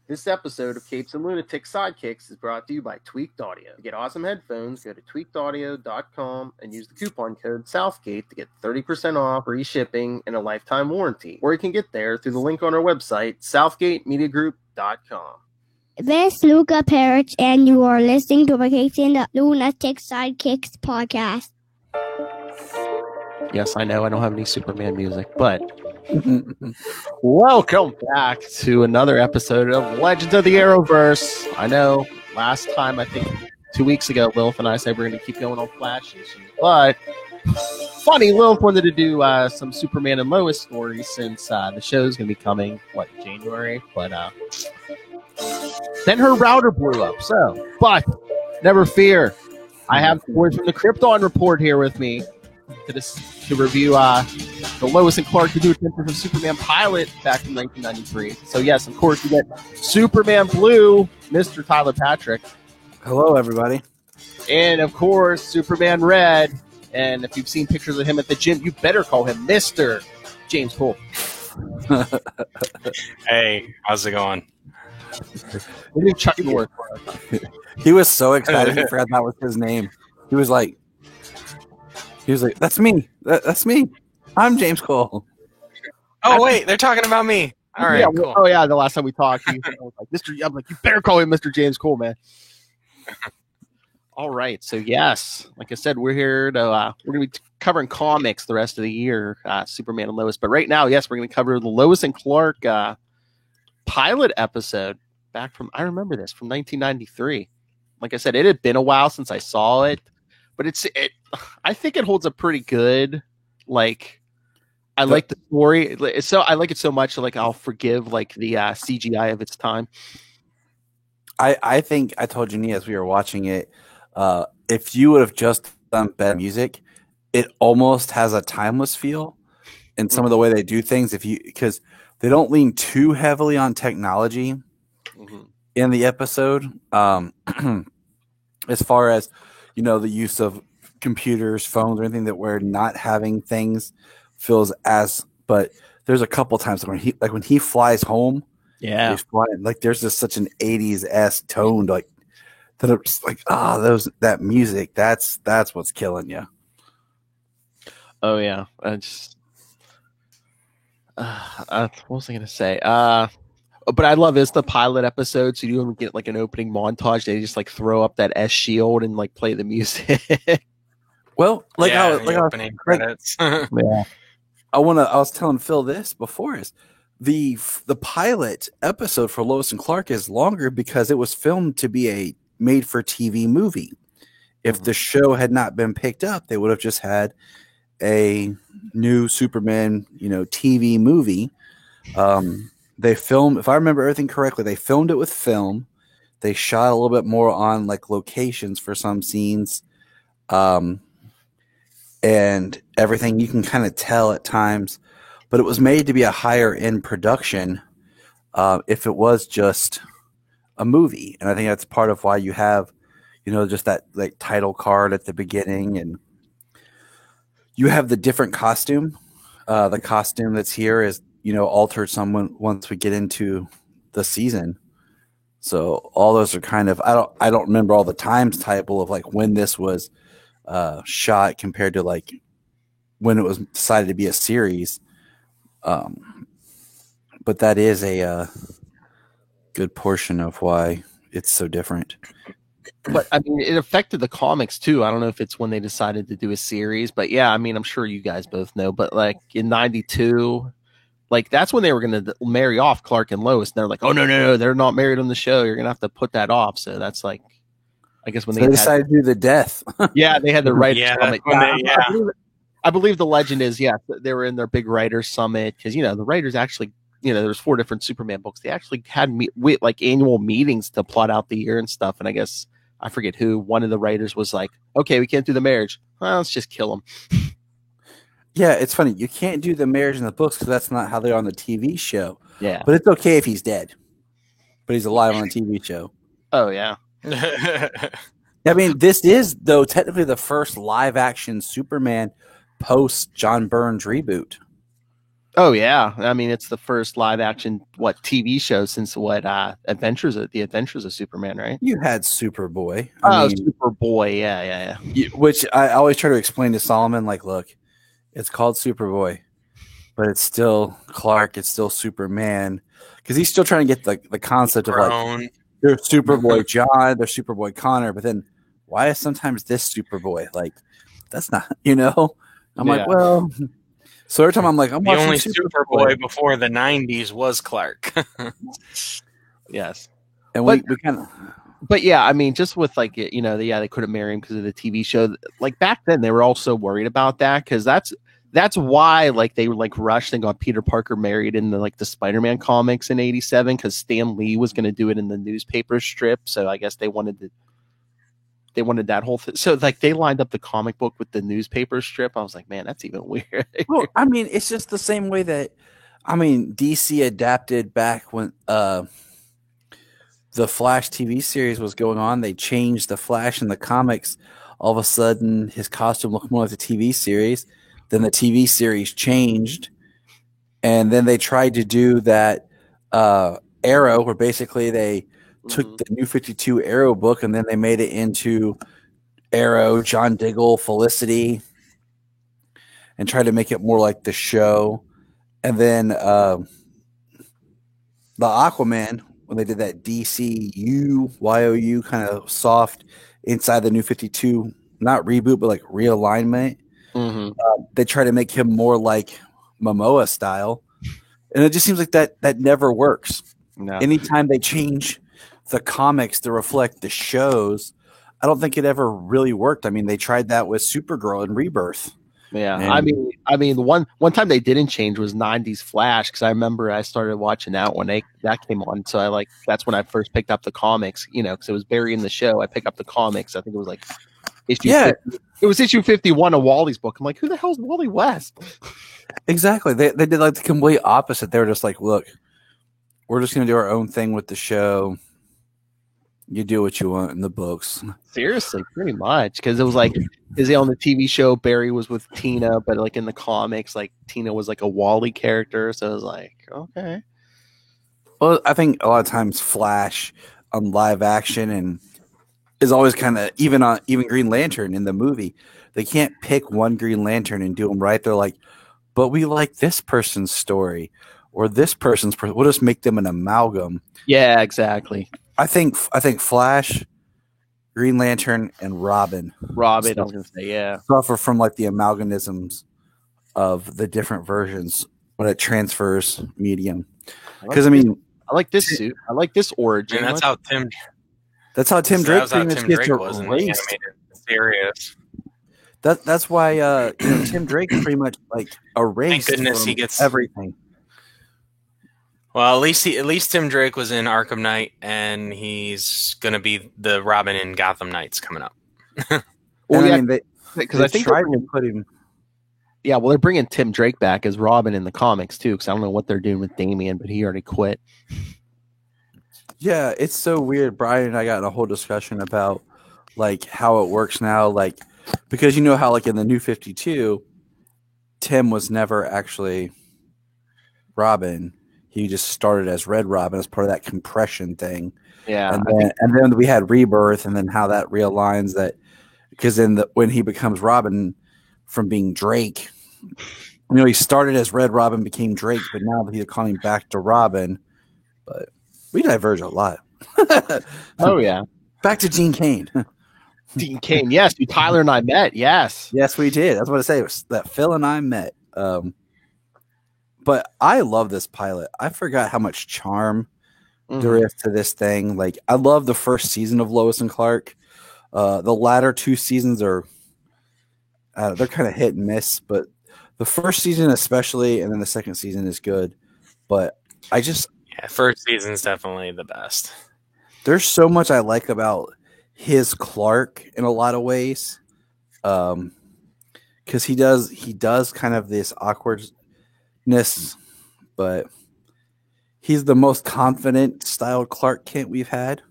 This episode of Capes and Lunatic Sidekicks is brought to you by Tweaked Audio. To get awesome headphones, go to tweakedaudio.com and use the coupon code Southgate to get 30% off, free shipping, and a lifetime warranty. Or you can get there through the link on our website, southgatemediagroup.com. This is Luca Parrish, and you are listening to Vacation the Lunatic Sidekicks podcast. Yes, I know I don't have any Superman music, but welcome back to another episode of Legends of the Arrowverse. I know last time, I think 2 weeks ago, Lilith and I said we're going to keep going on Flashes, but funny, Lilith wanted to do some Superman and Lois stories since the show's going to be coming, January, but then her router blew up, but never fear. I have boys from the Krypton Report here with me to review the Lois and Clark Adventures of Superman pilot back in 1993. So yes, of course, we get Superman Blue, Mr. Tyler Patrick. Hello, everybody. And of course, Superman Red. And if you've seen pictures of him at the gym, you better call him Mr. James Cole. Hey, how's it going? We need Chuck Norris. He was so excited he forgot that was his name. He was like, "That's me. That's me. I'm James Cole." Oh wait, they're talking about me. All right, yeah, cool. Oh yeah, the last time we talked, I was like, I'm like, you better call him Mr. James Cole, man. All right, so yes, like I said, we're here to we're going to be covering comics the rest of the year, Superman and Lois. But right now, yes, we're going to cover the Lois and Clark pilot episode back from, I remember this, from 1993. Like I said, it had been a while since I saw it, but I think it holds up pretty good. Like, I like the story. So I like it so much, like I'll forgive like the CGI of its time. I think I told Janine as we were watching it, if you would have just done better music, it almost has a timeless feel in some of the way they do things. Because they don't lean too heavily on technology in the episode, as far as the use of computers, phones, or anything that we're not having things feels as. But there's a couple times when he flies home. Yeah, he's flying, like there's just such an 80s tone, like that. It's like that music. That's what's killing you. Oh yeah, what was I gonna say? But I love it's the pilot episode, so you don't get like an opening montage. They just like throw up that S shield and like play the music. Well, opening credits. Yeah. I was telling Phil this before, is the pilot episode for Lois and Clark is longer because it was filmed to be a made for TV movie. If the show had not been picked up, they would have just had a new Superman, TV movie. They filmed, if I remember everything correctly, they filmed it with film. They shot a little bit more on like locations for some scenes. And everything you can kind of tell at times, but it was made to be a higher end production if it was just a movie. And I think that's part of why you have, just that like title card at the beginning, and you have the different costume. The costume that's here is, altered some once we get into the season. So all those are kind of, I don't remember all the times table of like when this was shot compared to like when it was decided to be a series. But that is a good portion of why it's so different. But I mean, it affected the comics too. I don't know if it's when they decided to do a series, but yeah, I mean, I'm sure you guys both know, but like in 92, like that's when they were going to marry off Clark and Lois. And they're like, oh no, they're not married on the show. You're going to have to put that off. So that's like, I guess when they decided to do the death. Yeah, they had the writers summit. Yeah. I believe the legend is, they were in their big writers summit because, the writers actually, there was 4 different Superman books. They actually had like annual meetings to plot out the year and stuff. And I guess, I forget who, one of the writers was like, okay, we can't do the marriage. Well, let's just kill him. Yeah, it's funny. You can't do the marriage in the books because that's not how they're on the TV show. Yeah. But it's okay if he's dead. But he's alive on a TV show. Oh, yeah. I mean, this is, though, technically the first live-action Superman post-John Burns reboot. Oh yeah, I mean it's the first live action TV show since the Adventures of Superman, right? You had Superboy. Superboy, yeah. Which I always try to explain to Solomon, like, look, it's called Superboy, but it's still Clark. It's still Superman, because he's still trying to get the concept of like there's Superboy John, there's Superboy Connor, but then why is sometimes this Superboy? Like, that's not, I'm like, well. So every time I'm like, I'm the watching only Superboy before the '90s was Clark. Yes, and we kind of. But yeah, I mean, just with like they couldn't marry him because of the TV show. Like back then, they were all so worried about that because that's why like they were like rushed and got Peter Parker married in the Spider-Man comics in '87 because Stan Lee was going to do it in the newspaper strip. So I guess they wanted that whole thing. So like they lined up the comic book with the newspaper strip. I was like, man, that's even weird. Well, I mean, it's just the same way that, DC adapted back when the Flash TV series was going on. They changed the Flash in the comics. All of a sudden, his costume looked more like the TV series. Then the TV series changed. And then they tried to do that Arrow, where basically they took the New 52 Arrow book and then they made it into Arrow, John Diggle, Felicity, and tried to make it more like the show. And then the Aquaman, when they did that YOU kind of soft inside the New 52, not reboot, but like realignment, they try to make him more like Momoa style. And it just seems like that never works. No. Anytime they change the comics to reflect the shows, I don't think it ever really worked. I mean, they tried that with Supergirl and Rebirth. Yeah, and I mean, one time they didn't change was '90s Flash, because I remember I started watching that when that came on. So that's when I first picked up the comics, because it was Barry in the show. I picked up the comics. I think it was like issue 50, it was issue 51 of Wally's book. I'm like, who the hell's Wally West? Exactly. They did like the complete opposite. They were just like, look, we're just going to do our own thing with the show. You do what you want in the books. Seriously, pretty much. Because it was like, on the TV show, Barry was with Tina, but like in the comics, like Tina was like a Wally character. So it was like, okay. Well, I think a lot of times Flash on live action and is always kind of even Green Lantern in the movie. They can't pick one Green Lantern and do them right. They're like, but we like this person's story or this person's. We'll just make them an amalgam. Yeah, exactly. I think Flash, Green Lantern, and Robin. I was going to say, yeah. Suffer from like the amalgamisms of the different versions when it transfers medium. Because I like this suit. I like this origin. And that's how Tim Drake pretty much gets erased. Serious. That's why Tim Drake pretty much like erased. Thank goodness he gets everything. Well, at least Tim Drake was in Arkham Knight, and he's going to be the Robin in Gotham Knights coming up. Well, yeah, because I think they're going to put him. Yeah, well, they're bringing Tim Drake back as Robin in the comics too, because I don't know what they're doing with Damian, but he already quit. Yeah, it's so weird. Brian and I got in a whole discussion about like how it works now, like because you know how like in the New 52, Tim was never actually Robin. He just started as Red Robin as part of that compression thing. Yeah. And then we had Rebirth, and then how that realigns that because when he becomes Robin from being Drake, he started as Red Robin, became Drake, but now he's calling back to Robin. But we diverge a lot. Oh yeah. Back to Gene Kane. Dean Kane, yes. Tyler and I met, yes. Yes, we did. That's what I say. It was that Phil and I met. But I love this pilot. I forgot how much charm there is to this thing. Like, I love the first season of Lois and Clark. The latter two seasons are they're kind of hit and miss, but the first season especially, and then the second season is good. But first season's definitely the best. There's so much I like about his Clark in a lot of ways, because he does kind of this awkwardness, but he's the most confident styled Clark Kent we've had.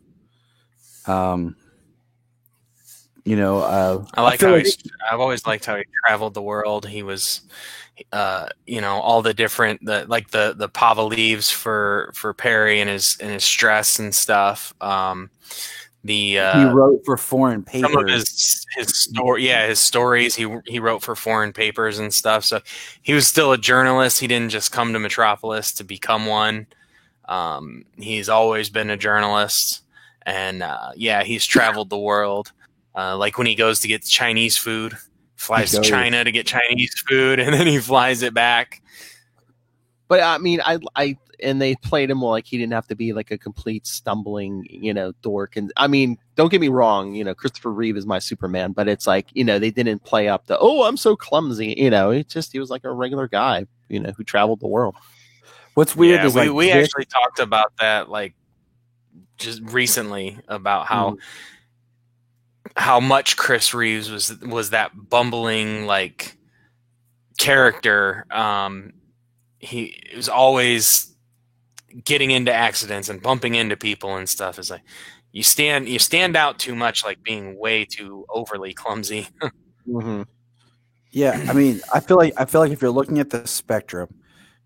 You know, I like feel how like- I've always liked how he traveled the world. He was, all the different the pava leaves for Perry and his stress and stuff. he wrote for foreign papers. Some of his story, his stories he wrote for foreign papers and stuff. So he was still a journalist. He didn't just come to Metropolis to become one. He's always been a journalist, and he's traveled the world. Like when he goes to get Chinese food, flies to China to get Chinese food, and then he flies it back. But I mean, and they played him like he didn't have to be like a complete stumbling, dork. And I mean, don't get me wrong, Christopher Reeve is my Superman, but it's like, they didn't play up the, oh, I'm so clumsy. He was like a regular guy, who traveled the world. What's weird is we actually talked about that like just recently about how much Chris Reeves was that bumbling like character. He was always getting into accidents and bumping into people and stuff. It's like you stand out too much, like being way too overly clumsy. Mm-hmm. Yeah, I mean, I feel like if you're looking at the spectrum,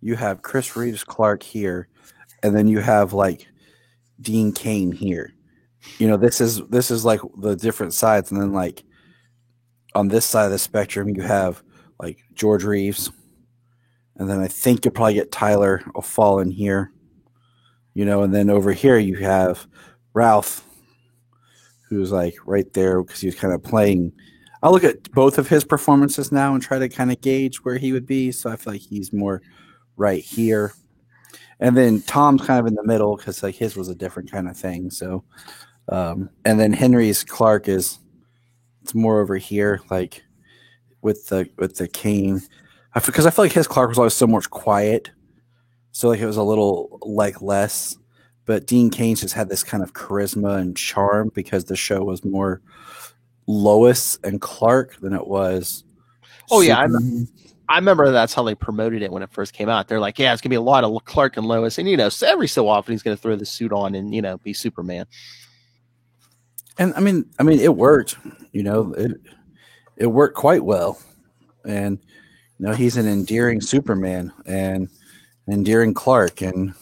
you have Chris Reeves Clark here, and then you have like Dean Cain here. This is like the different sides, and then like on this side of the spectrum, you have like George Reeves, and then I think you'll probably get Tyler will fall in here, and then over here you have Ralph, who's like right there because he was kind of playing. I look at both of his performances now and try to kind of gauge where he would be. So I feel like he's more right here. And then Tom's kind of in the middle because like his was a different kind of thing. So, and then Henry's Clark it's more over here, like with the cane. Because I feel like his Clark was always so much quiet. So like it was a little like less. But Dean Cain's just had this kind of charisma and charm because the show was more Lois and Clark than it was. Oh yeah, I remember that's how they promoted it when it first came out. They're like, yeah, it's gonna be a lot of Clark and Lois, and every so often he's gonna throw the suit on and be Superman. And I mean, it worked. It worked quite well, and he's an endearing Superman and an endearing Clark, and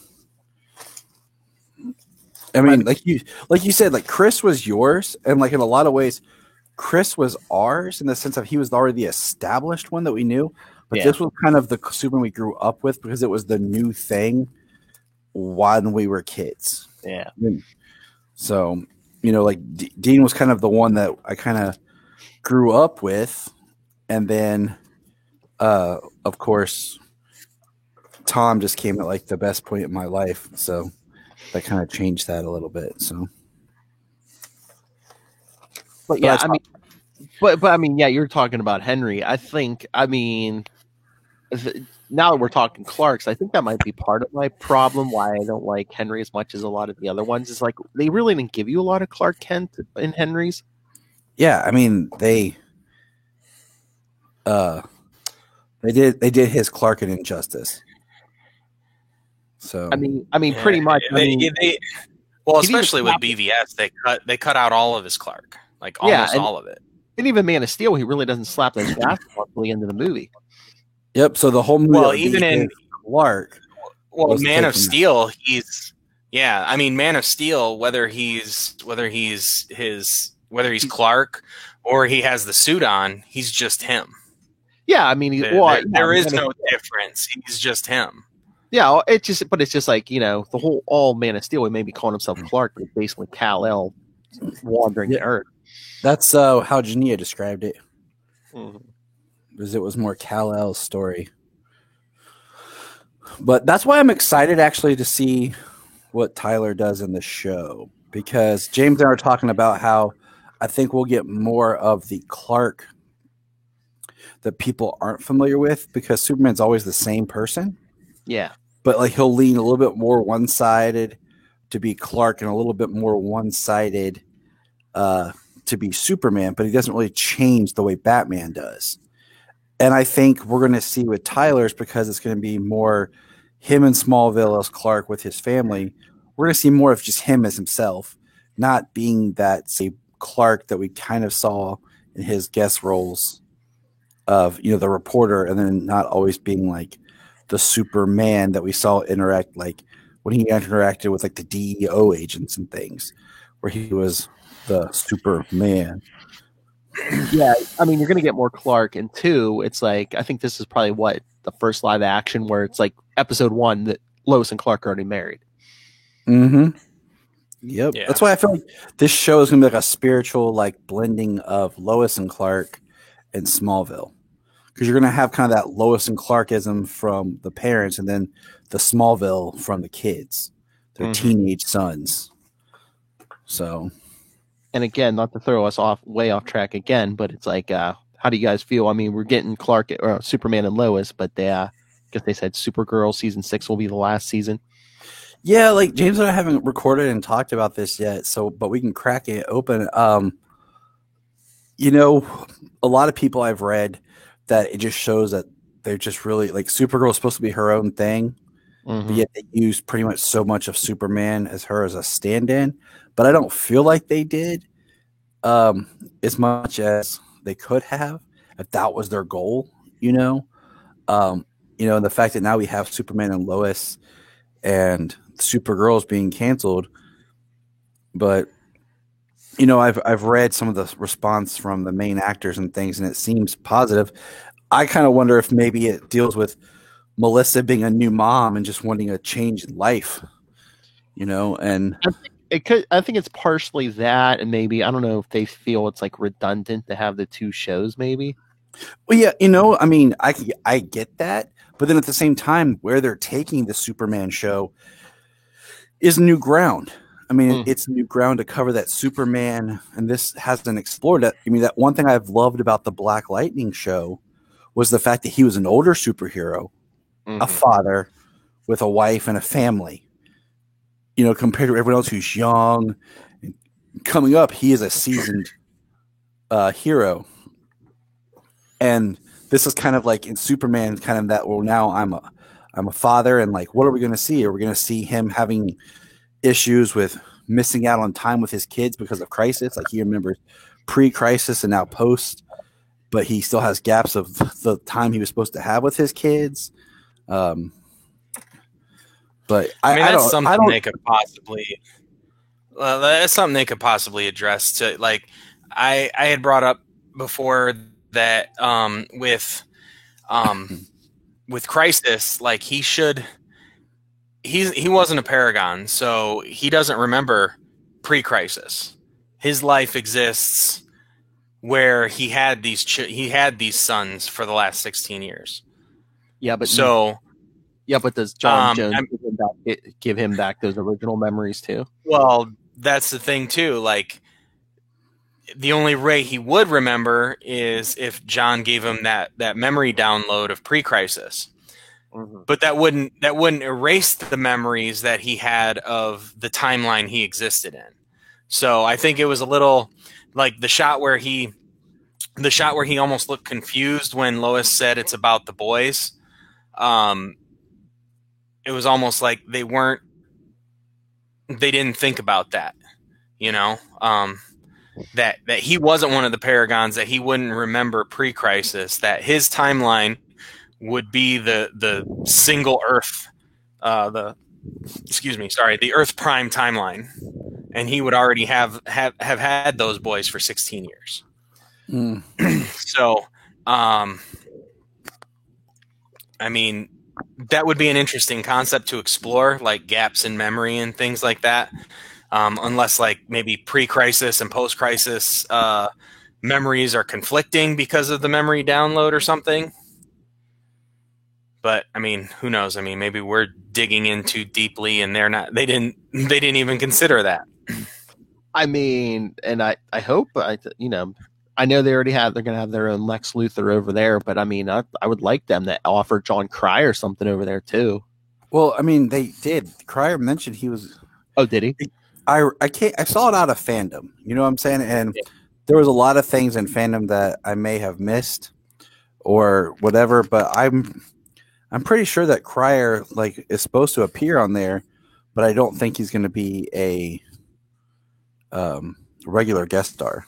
I mean, like you said, like Chris was yours, and like in a lot of ways, Chris was ours in the sense of he was already the established one that we knew, but this was kind of the Superman we grew up with because it was the new thing when we were kids. Yeah. So, like Dean was kind of the one that I kind of grew up with, and then, of course, Tom just came at like the best point in my life, so that kind of changed that a little bit. So. But yeah, I mean, yeah, you're talking about Henry. I think, now that we're talking Clarks, I think that might be part of my problem why I don't like Henry as much as a lot of the other ones. Is like they really didn't give you a lot of Clark Kent in Henry's. Yeah, I mean they did his Clark in Injustice. So I mean, pretty much. Especially with BVS, they cut out all of his Clark. Like almost all of it. And even Man of Steel, he really doesn't slap those glasses on until the end of the movie. Yep. So the whole movie. Well, even in Clark. Well, Man of Steel, Man of Steel, whether he's Clark or he has the suit on, he's just him. Yeah, I mean, there is no difference. He's just him. Yeah, it's just like the whole all Man of Steel. He may be calling himself Clark, but it's basically Kal-El wandering the earth. That's how Jania described it. Mm-hmm. Because it was more Kal-El's story. But that's why I'm excited actually to see what Tyler does in the show. Because James and I are talking about how I think we'll get more of the Clark that people aren't familiar with because Superman's always the same person. Yeah. But like he'll lean a little bit more one-sided to be Clark and a little bit more one-sided to be Superman, but he doesn't really change the way Batman does. And I think we're going to see with Tyler's, because it's going to be more him in Smallville as Clark with his family, we're going to see more of just him as himself, not being that, say, Clark that we kind of saw in his guest roles of, you know, the reporter, and then not always being like the Superman that we saw interact, like when he interacted with like the DEO agents and things, where he was the Superman. Yeah, I mean, you're going to get more Clark, and two, it's like, I think this is probably what, the first live action where it's like episode 1 that Lois and Clark are already married. Mm-hmm. Yep. Yeah. That's why I feel like this show is going to be like a spiritual like blending of Lois and Clark and Smallville. Because you're going to have kind of that Lois and Clarkism from the parents, and then the Smallville from the kids, their teenage sons. So, And again, not to throw us way off track again, but it's like, how do you guys feel? I mean, we're getting Clark or Superman and Lois, but they, I guess they said Supergirl season 6 will be the last season. yeah, like James and I haven't recorded and talked about this yet, so but we can crack it open. You know, a lot of people I've read that it just shows that they're just really like Supergirl is supposed to be her own thing, but yet they use pretty much so much of Superman as her as a stand-in. But I don't feel like they did as much as they could have if that was their goal. You know, the fact that now we have Superman and Lois and Supergirl is being canceled, but you know, I've read some of the response from the main actors and things, and it seems positive. I kind of wonder if maybe it deals with Melissa being a new mom and just wanting a change in life, you know. And it could. I think it's partially that, and maybe I don't know if they feel it's like redundant to have the two shows. Maybe. well, yeah, you know, I mean, I get that, but then at the same time, where they're taking the Superman show is new ground. I mean, it's new ground to cover that Superman, and this hasn't explored it. I mean, that one thing I've loved about the Black Lightning show was the fact that he was an older superhero, a father with a wife and a family. You know, compared to everyone else who's young and coming up, he is a seasoned hero. And this is kind of like in Superman, kind of that. Well, now I'm a father, and like, what are we going to see? Are we going to see him having issues with missing out on time with his kids because of crisis? Like he remembers pre-crisis and now post, but he still has gaps of the time he was supposed to have with his kids. But I mean, that's something they could possibly. That's something they could possibly address. To like, I had brought up before that with Crisis, like he wasn't a paragon, so he doesn't remember pre-crisis. His life exists where he had these sons for the last 16 years. Yeah, but but does John Jones give him back those original memories too? Well, that's the thing too. Like the only way he would remember is if John gave him that memory download of pre-crisis. But that wouldn't erase the memories that he had of the timeline he existed in. So I think it was a little like the shot where he almost looked confused when Lois said it's about the boys. It was almost like they didn't think about that, you know, that he wasn't one of the paragons, that he wouldn't remember pre-crisis, that his timeline would be the single Earth, the Earth Prime timeline, and he would already have had those boys for 16 years. So, I mean, that would be an interesting concept to explore, like gaps in memory and things like that. Unless, like, maybe pre-crisis and post-crisis memories are conflicting because of the memory download or something. But I mean, who knows? I mean, maybe we're digging in too deeply, and they didn't even consider that. I mean, and I hope, I know they're going to have their own Lex Luthor over there, but I mean, I would like them to offer John Cryer something over there too. Well, I mean, they did. Cryer mentioned he was. Oh, did he? I saw it out of fandom. You know what I'm saying? And there was a lot of things in fandom that I may have missed or whatever, but I'm pretty sure that Cryer like is supposed to appear on there, but I don't think he's going to be a regular guest star.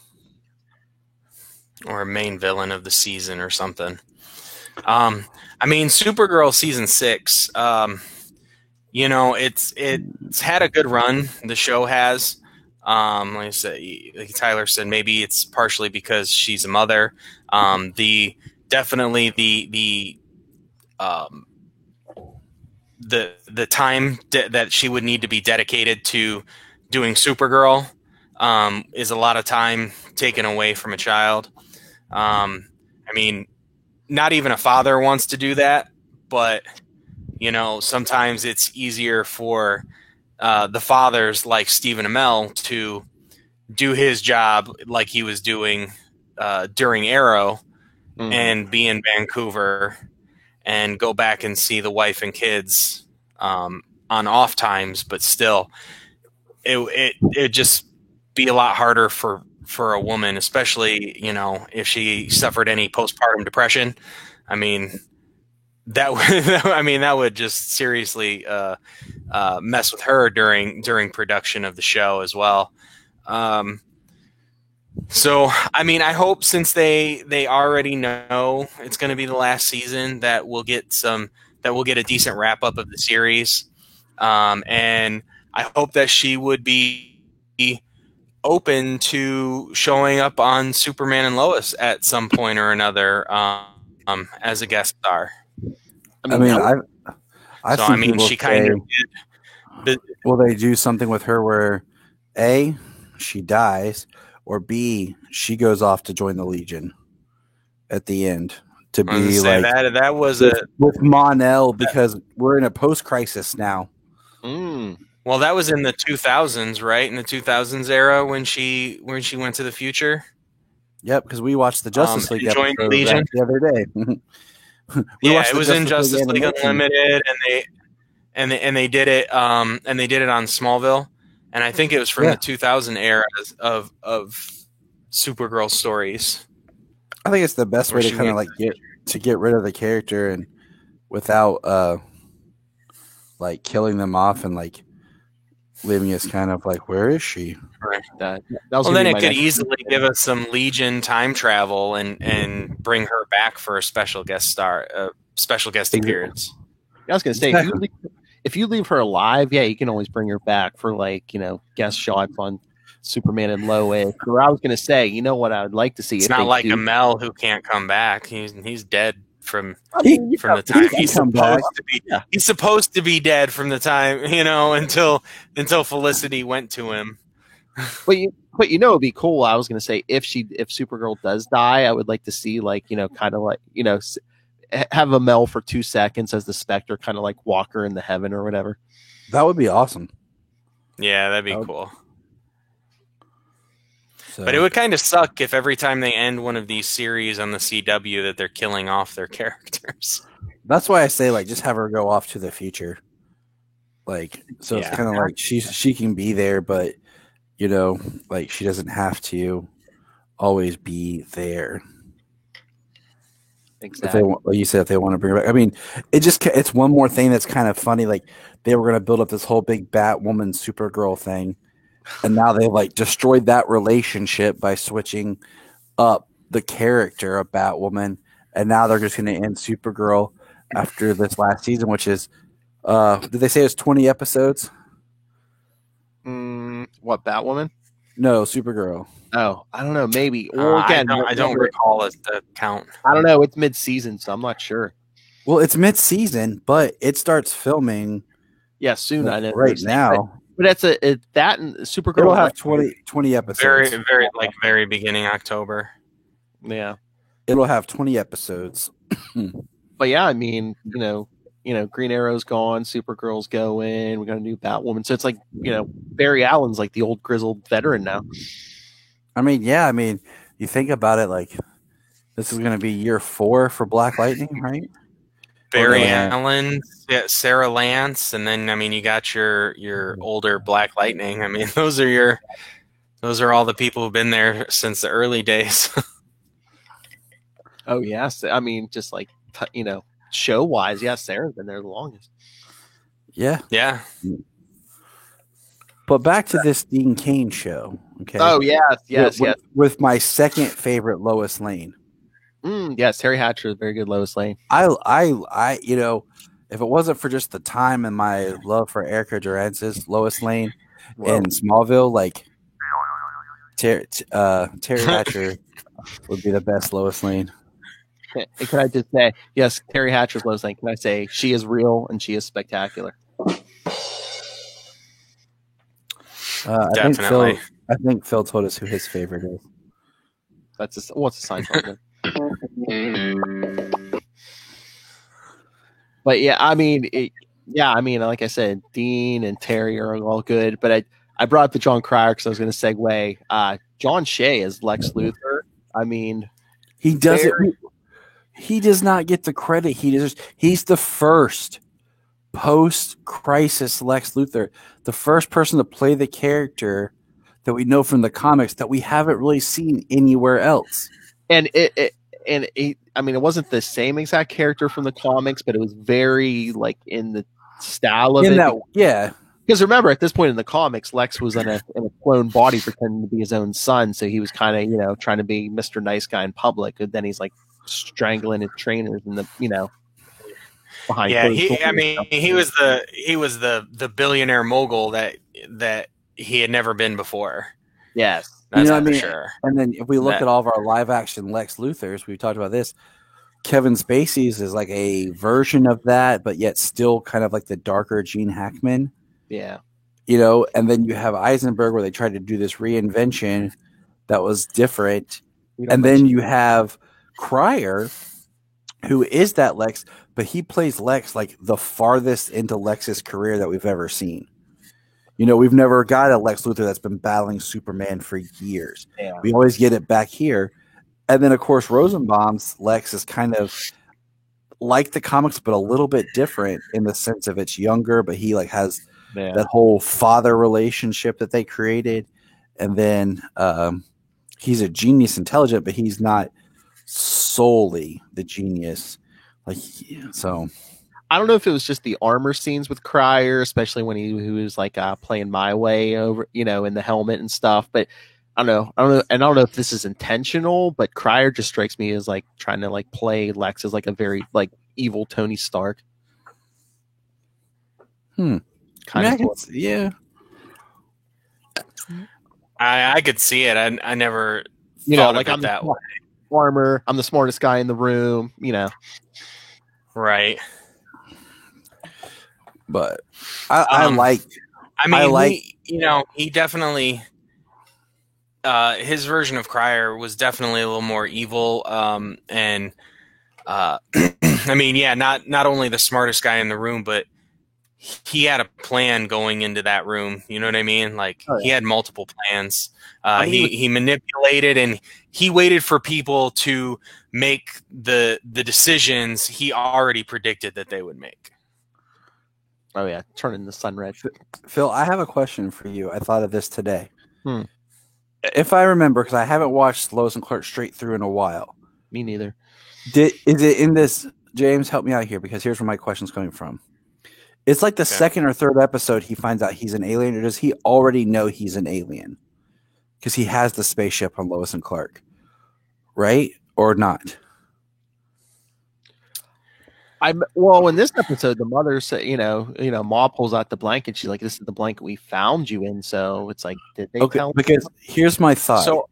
Or a main villain of the season or something. I mean, Supergirl season 6. It's had a good run. The show has. Like I said, like Tyler said, maybe it's partially because she's a mother. The time that she would need to be dedicated to doing Supergirl is a lot of time taken away from a child. I mean, not even a father wants to do that, but sometimes it's easier for the fathers like Stephen Amell to do his job like he was doing during Arrow and be in Vancouver and go back and see the wife and kids on off times, but still it just be a lot harder for a woman, especially if she suffered any postpartum depression. I mean, that would just seriously mess with her during production of the show as well. So I mean, I hope, since they already know it's going to be the last season, that we'll get a decent wrap up of the series, and I hope that she would be open to showing up on Superman and Lois at some point or another as a guest star. I've seen people she kind of did. Will they do something with her where A, she dies, or B, she goes off to join the Legion at the end to be like that was with Mon-El, because we're in a post-crisis now. Well, that was in the 2000s, right? In the 2000s era when she went to the future. Yep, because we watched the Justice League episode Legion the other day. It was in Justice League Unlimited, and they did it on Smallville, and I think it was from the 2000 era of Supergirl stories. I think it's the best way to kind of like get rid of the character and without like killing them off and like leaving us kind of like, where is she? Right. Then it could easily give us some Legion time travel and bring her back for a special guest appearance. I was going to say, if you leave her alive, you can always bring her back for guest shots on Superman and Lois. Or I was going to say, you know what I would like to see? It's not like Amell who can't come back. He's dead from the time he's supposed to be. Yeah. He's supposed to be dead from the time until Felicity went to him. But it'd be cool. I was going to say, if Supergirl does die, I would like to see have Amell for 2 seconds as the Spectre, kind of like walk her into heaven or whatever. That would be awesome. Yeah, that'd be cool. But it would kind of suck if every time they end one of these series on the CW that they're killing off their characters. That's why I say just have her go off to the future. It's kind of like she can be there, but she doesn't have to always be there. Exactly. Like you said, if they want to bring her back. I mean, it's one more thing that's kind of funny. Like, they were going to build up this whole big Batwoman Supergirl thing, and now they've destroyed that relationship by switching up the character of Batwoman, and now they're just going to end Supergirl after this last season, which is did they say it's 20 episodes? What, Batwoman? No, Supergirl. Oh, I don't know. Maybe. Or again, I don't recall the count. I don't know. It's mid-season, so I'm not sure. Well, it's mid-season, but it starts filming. Yeah, soon. I know. Right now. But that and Supergirl will have 20 episodes. Very, very very beginning October. Yeah. It'll have 20 episodes. But yeah, I mean, Green Arrow's gone, Supergirl's going, we got a new Batwoman. So it's Barry Allen's the old grizzled veteran now. I mean, you think about it, this is going to be year 4 for Black Lightning, right? Barry Allen, Sarah Lance, and then you got your older Black Lightning. I mean, those are all the people who've been there since the early days. Oh yes, I mean, just show wise, Sarah's been there the longest. Yeah. Yeah. But back to this Dean Cain show. Okay. Oh yes, With my second favorite Lois Lane. Yes, Terry Hatcher is very good Lois Lane. I if it wasn't for just the time and my love for Erica Durance's Lois Lane in Smallville, like Terry Hatcher would be the best Lois Lane. And can I just say, yes, Terry Hatcher's Lois Lane. Can I say she is real and she is spectacular? Definitely. I think Phil told us who his favorite is. What's the sign called? But yeah, I mean, like I said, Dean and Terry are all good. But I brought up the John Cryer because I was going to segue. John Shea is Lex Luthor. I mean, he doesn't. He does not get the credit he deserves. He's the first post-crisis Lex Luthor, the first person to play the character that we know from the comics that we haven't really seen anywhere else. And it wasn't the same exact character from the comics, but it was very like in the style of it. Yeah. Because remember, at this point in the comics, Lex was in a clone body pretending to be his own son, so he was kind of trying to be Mr. Nice Guy in public, and then he's like strangling his trainers in the behind. Yeah, he was the billionaire mogul that he had never been before. Yes, that's for sure. And then if we look at all of our live action Lex Luthors, we talked about this. Kevin Spacey's is like a version of that, but yet still kind of like the darker Gene Hackman. Yeah. And then you have Eisenberg where they tried to do this reinvention that was different. And then you have Cryer, who is that Lex, but he plays Lex like the farthest into Lex's career that we've ever seen. We've never got a Lex Luthor that's been battling Superman for years. Yeah. We always get it back here. And then, of course, Rosenbaum's Lex is kind of like the comics, but a little bit different in the sense of it's younger, but he like has that whole father relationship that they created. And then he's a genius intelligent, but he's not solely the genius. So I don't know if it was just the armor scenes with Cryer, especially when he was like playing My Way over, in the helmet and stuff. But I don't know, and I don't know if this is intentional. But Cryer just strikes me as like trying to like play Lex as like a very like evil Tony Stark. Yeah. I could see it. I never thought of it that way. Armor. I'm the smartest guy in the room. Right. But he definitely his version of Cryer was definitely a little more evil. Not only the smartest guy in the room, but he had a plan going into that room. You know what I mean? Like he had multiple plans. He manipulated and he waited for people to make the decisions he already predicted that they would make. Oh yeah, turning the sun red. Phil, I have a question for you. I thought of this today. If I remember, because I haven't watched Lois and Clark straight through in a while. Me neither. Is it in this? James, help me out here because here's where my question's coming from. It's like the second or third episode he finds out he's an alien, or does he already know he's an alien? Because he has the spaceship on Lois and Clark, right? Or not? In this episode, the mother said, Ma pulls out the blanket. She's like, "This is the blanket we found you in." So it's like, did they tell? Because here's my thought. So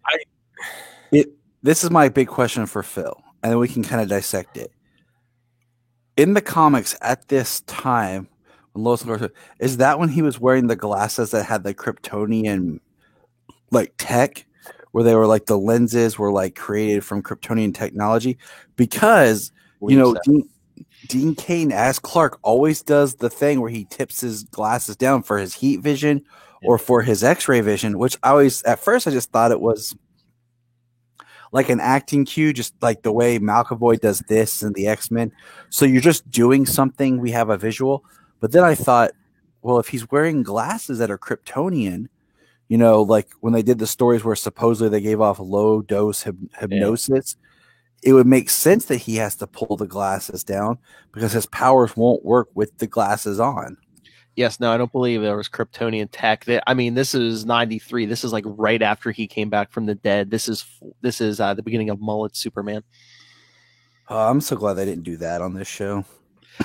this is my big question for Phil, and then we can kind of dissect it. In the comics at this time, when Lois and Clark, is that when he was wearing the glasses that had the Kryptonian like tech, where they were like the lenses were like created from Kryptonian technology? Because Dean Cain as Clark always does the thing where he tips his glasses down for his heat vision or for his X-ray vision, which at first I just thought it was like an acting cue, just like the way McAvoy does this in the X-Men. So you're just doing something, we have a visual. But then I thought, well, if he's wearing glasses that are Kryptonian, like when they did the stories where supposedly they gave off low dose hypnosis, it would make sense that he has to pull the glasses down because his powers won't work with the glasses on. Yes, no, I don't believe there was Kryptonian tech. I mean, this is 93. This is like right after he came back from the dead. This is the beginning of Mullet Superman. Oh, I'm so glad they didn't do that on this show.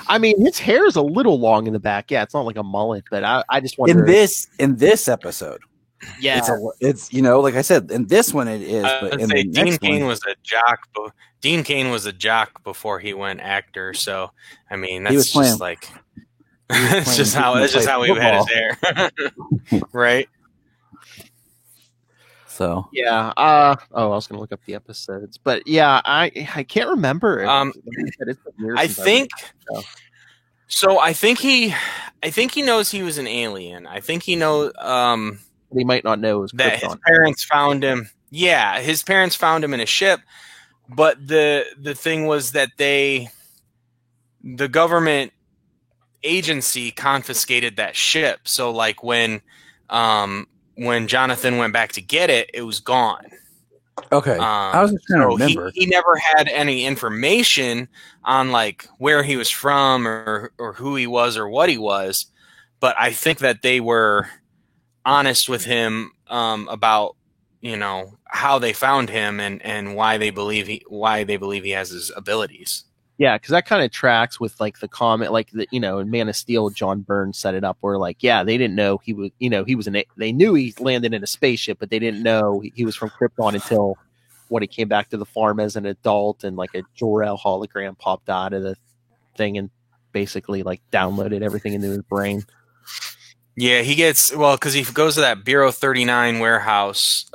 I mean, his hair is a little long in the back. Yeah, it's not like a mullet, but I just wonder in this episode. Yeah, it's like I said, in this one it is. But in the Dean next Cain one, was a jock. Dean Cain was a jock before he went actor. So I mean, that's just like it's just how he had his hair, right? So yeah. I was gonna look up the episodes, but yeah, I can't remember. I think. So I think he knows he was an alien. I think he knows. He might not know that his parents found him. Yeah, his parents found him in a ship, but the thing was that the government agency confiscated that ship. So like when Jonathan went back to get it, it was gone. Okay, I was just trying to remember. He never had any information on like where he was from or who he was or what he was, but I think that they were honest with him about how they found him and why they believe he has his abilities. Yeah, because that kind of tracks with like the comment, like in Man of Steel, John Byrne set it up where like they didn't know he was they knew he landed in a spaceship, but they didn't know he was from Krypton until when he came back to the farm as an adult and like a Jor-El hologram popped out of the thing and basically like downloaded everything into his brain. Yeah, he gets because he goes to that Bureau 39 warehouse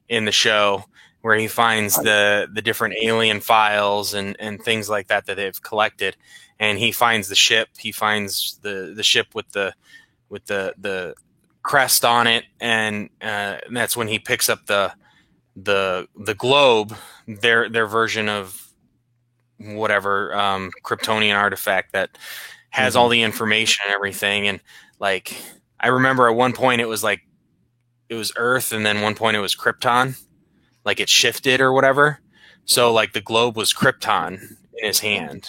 in the show where he finds the different alien files and things like that they've collected, and he finds the ship. He finds the ship with the crest on it, and that's when he picks up the globe, their version of whatever Kryptonian artifact that has all the information and everything. And like I remember at one point it was Earth, and then one point it was Krypton. Like it shifted or whatever. So like the globe was Krypton in his hand.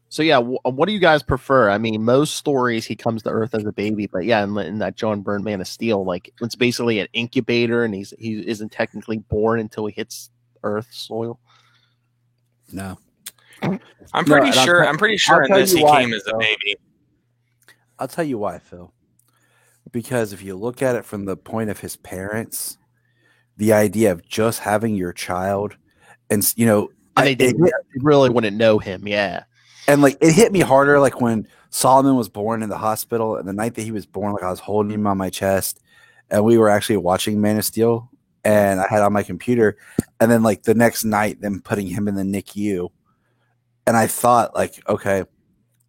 So yeah, what do you guys prefer? I mean, most stories he comes to Earth as a baby, but yeah, in that John Byrne Man of Steel, like it's basically an incubator, and he isn't technically born until he hits Earth's soil. No, I'm pretty sure in this he came as a baby. I'll tell you why, Phil. Because if you look at it from the point of his parents, the idea of just having your child, and they really wouldn't know him, yeah. And like it hit me harder, like when Solomon was born in the hospital, and the night that he was born, like I was holding him on my chest, and we were actually watching Man of Steel, and I had on my computer, and then like the next night, them putting him in the NICU, and I thought like, okay,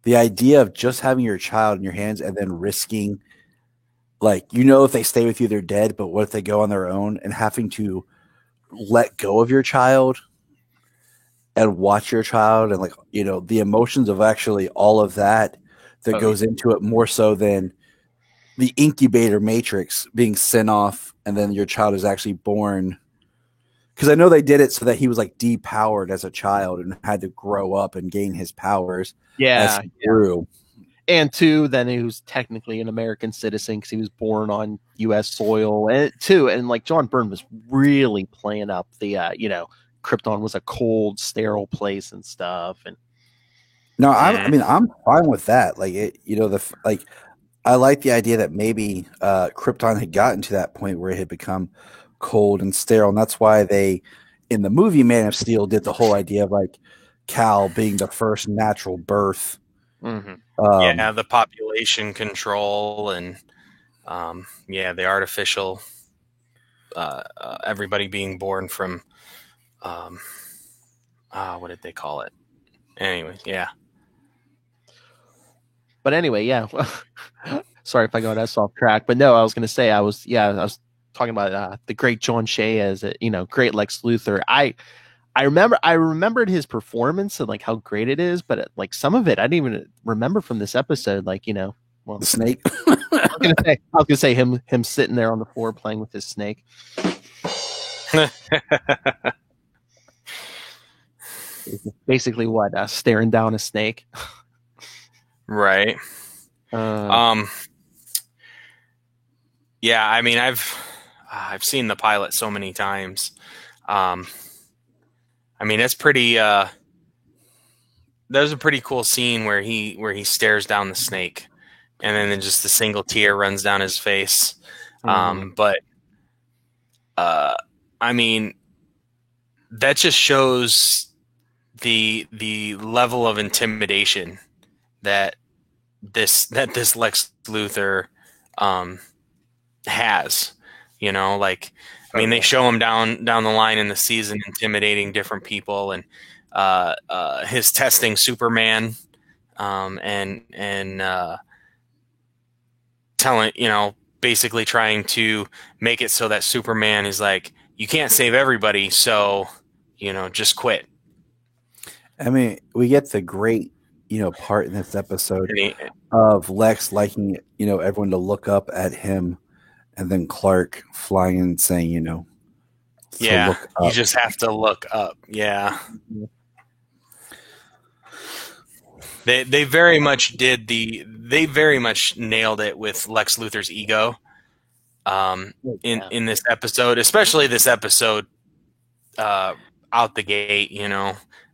the idea of just having your child in your hands and then risking. Like, if they stay with you, they're dead, but what if they go on their own, and having to let go of your child and watch your child and like, the emotions of actually all of that goes into it more so than the incubator matrix being sent off and then your child is actually born. Because I know they did it so that he was like depowered as a child and had to grow up and gain his powers. Yeah. As he grew. And two, then he was technically an American citizen because he was born on U.S. soil. And two, and like John Byrne was really playing up the, Krypton was a cold, sterile place and stuff. And no, I'm fine with that. Like I like the idea that maybe Krypton had gotten to that point where it had become cold and sterile, and that's why they, in the movie Man of Steel, did the whole idea of like Kal being the first natural birth. Mm-hmm. The population control and the artificial everybody being born from what did they call it? Anyway, yeah. But anyway, yeah. Sorry if I got us off track, but no, I was going to say I was talking about the great John Shea as great Lex Luthor. I remembered his performance and like how great it is, but like some of it I didn't even remember from this episode. Like the snake. I was gonna say him sitting there on the floor playing with his snake. Basically, staring down a snake. Right. Uh, Yeah, I mean, I've seen the pilot so many times. I mean, it's pretty. There's a pretty cool scene where he stares down the snake, and then just a single tear runs down his face. But I mean, that just shows the level of intimidation that this Lex Luthor has. You know, like, I mean, they show him down the line in the season intimidating different people, and his testing Superman, and telling, basically trying to make it so that Superman is like, you can't save everybody, so just quit. I mean, we get the great, part in this episode And of Lex liking, everyone to look up at him, and then Clark flying and saying, to yeah, look you up. just have to look up. Yeah. They very much they very much nailed it with Lex Luthor's ego in this episode, especially this episode out the gate,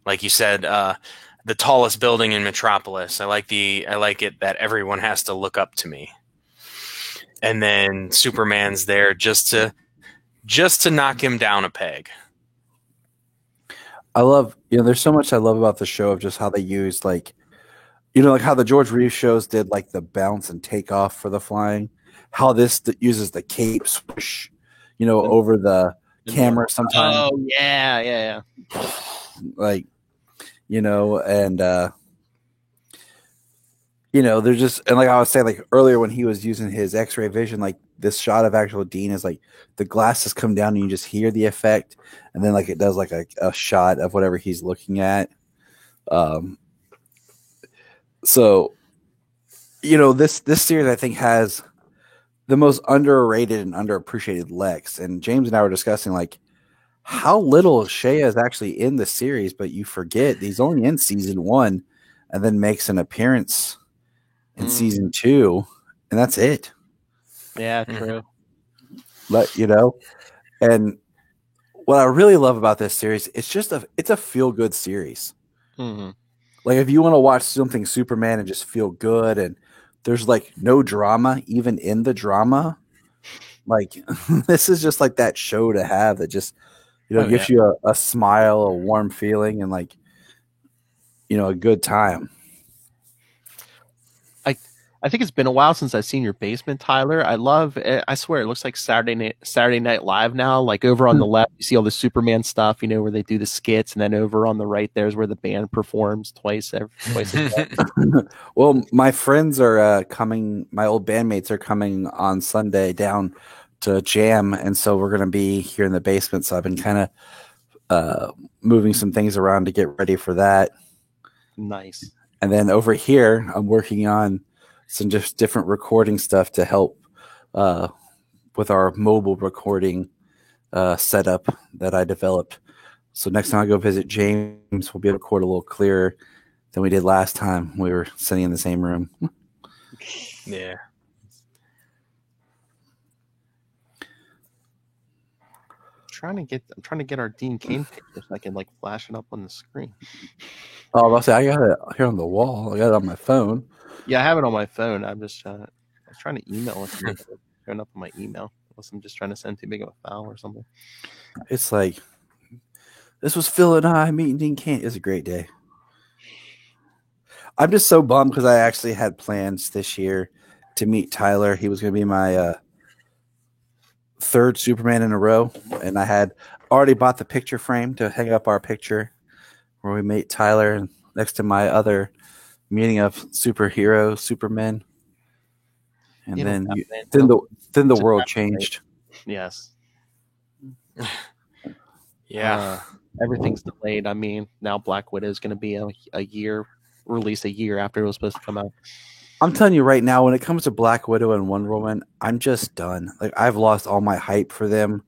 like you said, the tallest building in Metropolis. I like it that everyone has to look up to me. And then Superman's there just to knock him down a peg. I love, there's so much I love about the show of just how they use like how the George Reeves shows did like the bounce and take off for the flying, how this uses the cape swoosh, over the camera sometimes. Oh yeah. Like, and they're just, and like I was saying, like earlier when he was using his X-ray vision, like this shot of actual Dean is like the glasses come down and you just hear the effect, and then like it does like a shot of whatever he's looking at. So, this series I think has the most underrated and underappreciated Lex. And James and I were discussing like how little Shea is actually in the series, but you forget he's only in season 1, and then makes an appearance in season 2, and that's it. Yeah, true. And what I really love about this series, it's a feel good series. Mm-hmm. Like if you want to watch something Superman and just feel good, and there's like no drama even in the drama, like this is just like that show to have that just gives you a smile, a warm feeling, and like a good time. I think it's been a while since I've seen your basement, Tyler. I swear it looks like Saturday Night Live now. Like over on the left, you see all the Superman stuff, where they do the skits, and then over on the right, there's where the band performs twice a day. Well, my friends are coming. My old bandmates are coming on Sunday down to jam, and so we're going to be here in the basement. So I've been kind of moving some things around to get ready for that. Nice. And then over here, I'm working on some just different recording stuff to help with our mobile recording setup that I developed. So next time I go visit James, we'll be able to record a little clearer than we did last time we were sitting in the same room. Yeah. I'm trying to get our Dean Cain picture so I can like flash it up on the screen. Oh, I'll say I got it here on the wall. I got it on my phone. Yeah, I have it on my phone. I was trying to email it. It's showing up on my email. Unless I'm just trying to send too big of a file or something. It's like, this was Phil and I meeting Dean Cain. It was a great day. I'm just so bummed because I actually had plans this year to meet Tyler. He was going to be my third Superman in a row, and I had already bought the picture frame to hang up our picture where we meet Tyler next to my other meeting of superhero Superman, and then the world changed. Yes. Yeah. Everything's delayed. I mean, now Black Widow is going to be released a year after it was supposed to come out. I'm telling you right now, when it comes to Black Widow and Wonder Woman, I'm just done. Like I've lost all my hype for them.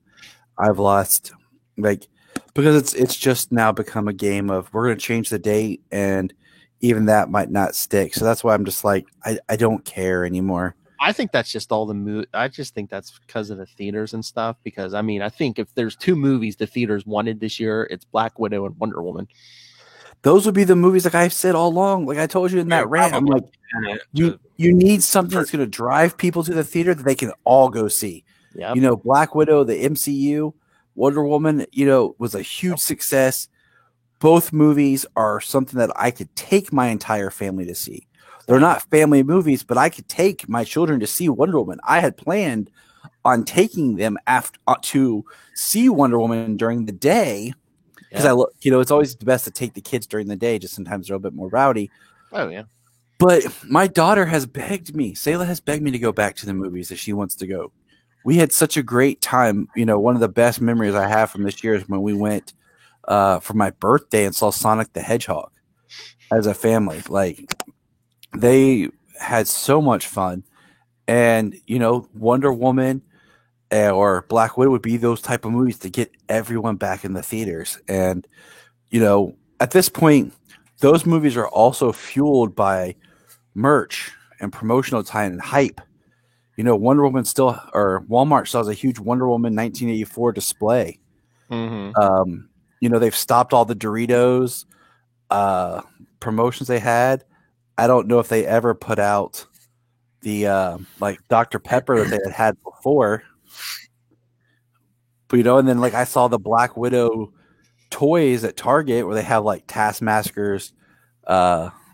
I've lost because it's just now become a game of we're going to change the date, and even that might not stick. So that's why I'm just like, I don't care anymore. I think that's just all the I just think that's because of the theaters and stuff. Because I mean, I think if there's 2 movies the theaters wanted this year, it's Black Widow and Wonder Woman. Those would be the movies, like I've said all along. Like I told you in that rant, I'm like, you need something that's going to drive people to the theater that they can all go see. Yeah, You know, Black Widow, the MCU, Wonder Woman, you know, was a huge success. Both movies are something that I could take my entire family to see. They're not family movies, but I could take my children to see Wonder Woman. I had planned on taking them to see Wonder Woman during the day because it's always the best to take the kids during the day. Just sometimes they're a bit more rowdy. Oh yeah. But my daughter has begged me. Selah has begged me to go back to the movies if she wants to go. We had such a great time. You know, one of the best memories I have from this year is when we went for my birthday and saw Sonic the Hedgehog as a family. Like, they had so much fun. And, you know, Wonder Woman or Black Widow would be those type of movies to get everyone back in the theaters. And, you know, at this point, those movies are also fueled by merch and promotional time and hype. You know, Walmart still has a huge Wonder Woman 1984 display. Mm-hmm. You know, they've stopped all the Doritos promotions they had. I don't know if they ever put out the like Dr. Pepper that they had before. But, you know, and then like I saw the Black Widow toys at Target where they have like Taskmaster's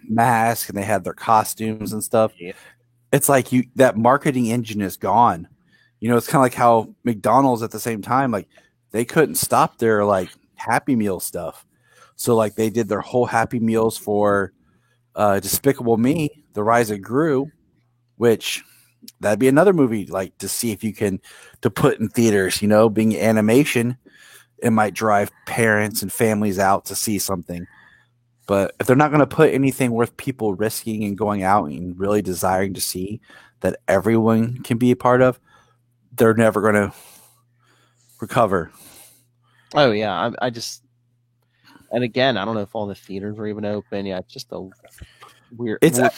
mask and they had their costumes and stuff. Yeah. It's like that marketing engine is gone. You know, it's kind of like how McDonald's at the same time, like they couldn't stop their like Happy Meal stuff. So like they did their whole Happy Meals for Despicable Me, The Rise of Gru, which that'd be another movie like to see if you can to put in theaters. You know, being animation, it might drive parents and families out to see something. But if they're not going to put anything worth people risking and going out and really desiring to see that everyone can be a part of, they're never going to recover. Oh yeah, I just, and again, I don't know if all the theaters are even open. Yeah, it's just a weird. It's like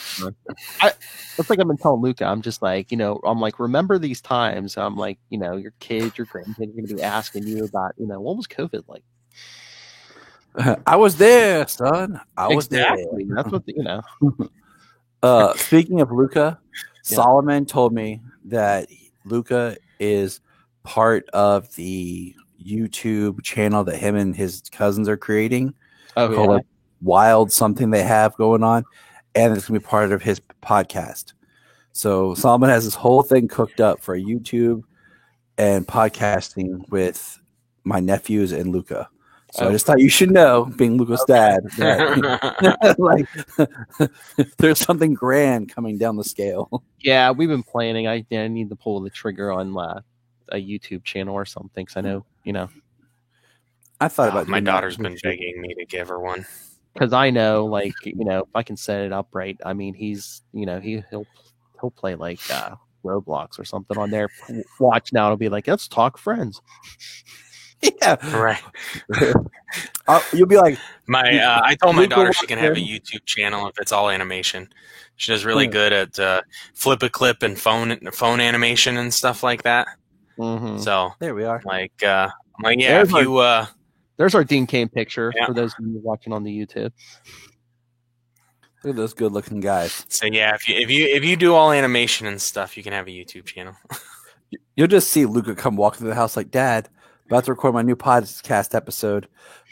I've been telling Luca. I'm just like, you know, I'm like, remember these times. I'm like, you know, your kids, your grandkids are going to be asking you about, you know, what was COVID like? I was there, son. I was there. That's what you know. Speaking of Luca, Solomon told me that Luca is part of the YouTube channel that him and his cousins are creating. Oh, called like Wild something they have going on, and it's gonna be part of his podcast. So Solomon has this whole thing cooked up for YouTube and podcasting with my nephews and Luca. So I just thought you should know, being Luca's dad, that like there's something grand coming down the scale. Yeah, we've been planning. I need to pull the trigger on a YouTube channel or something. Cause I know, you know, I thought about my daughter's been begging me to give her one. Because I know, like, you know, if I can set it up right, I mean, he's, you know, he'll play like Roblox or something on there. Watch now, it'll be like, let's talk friends. Yeah, right. You'll be like, I told my daughter she can have a YouTube channel if it's all animation. She does really good at flip a clip and phone animation and stuff like that. Mm-hmm. So there we are. Like, I'm like, yeah, if you there's our Dean Cain picture for those of you watching on the YouTube. Look at those good-looking guys. So yeah, if you do all animation and stuff, you can have a YouTube channel. You'll just see Luca come walking through the house like, Dad, about to record my new podcast episode.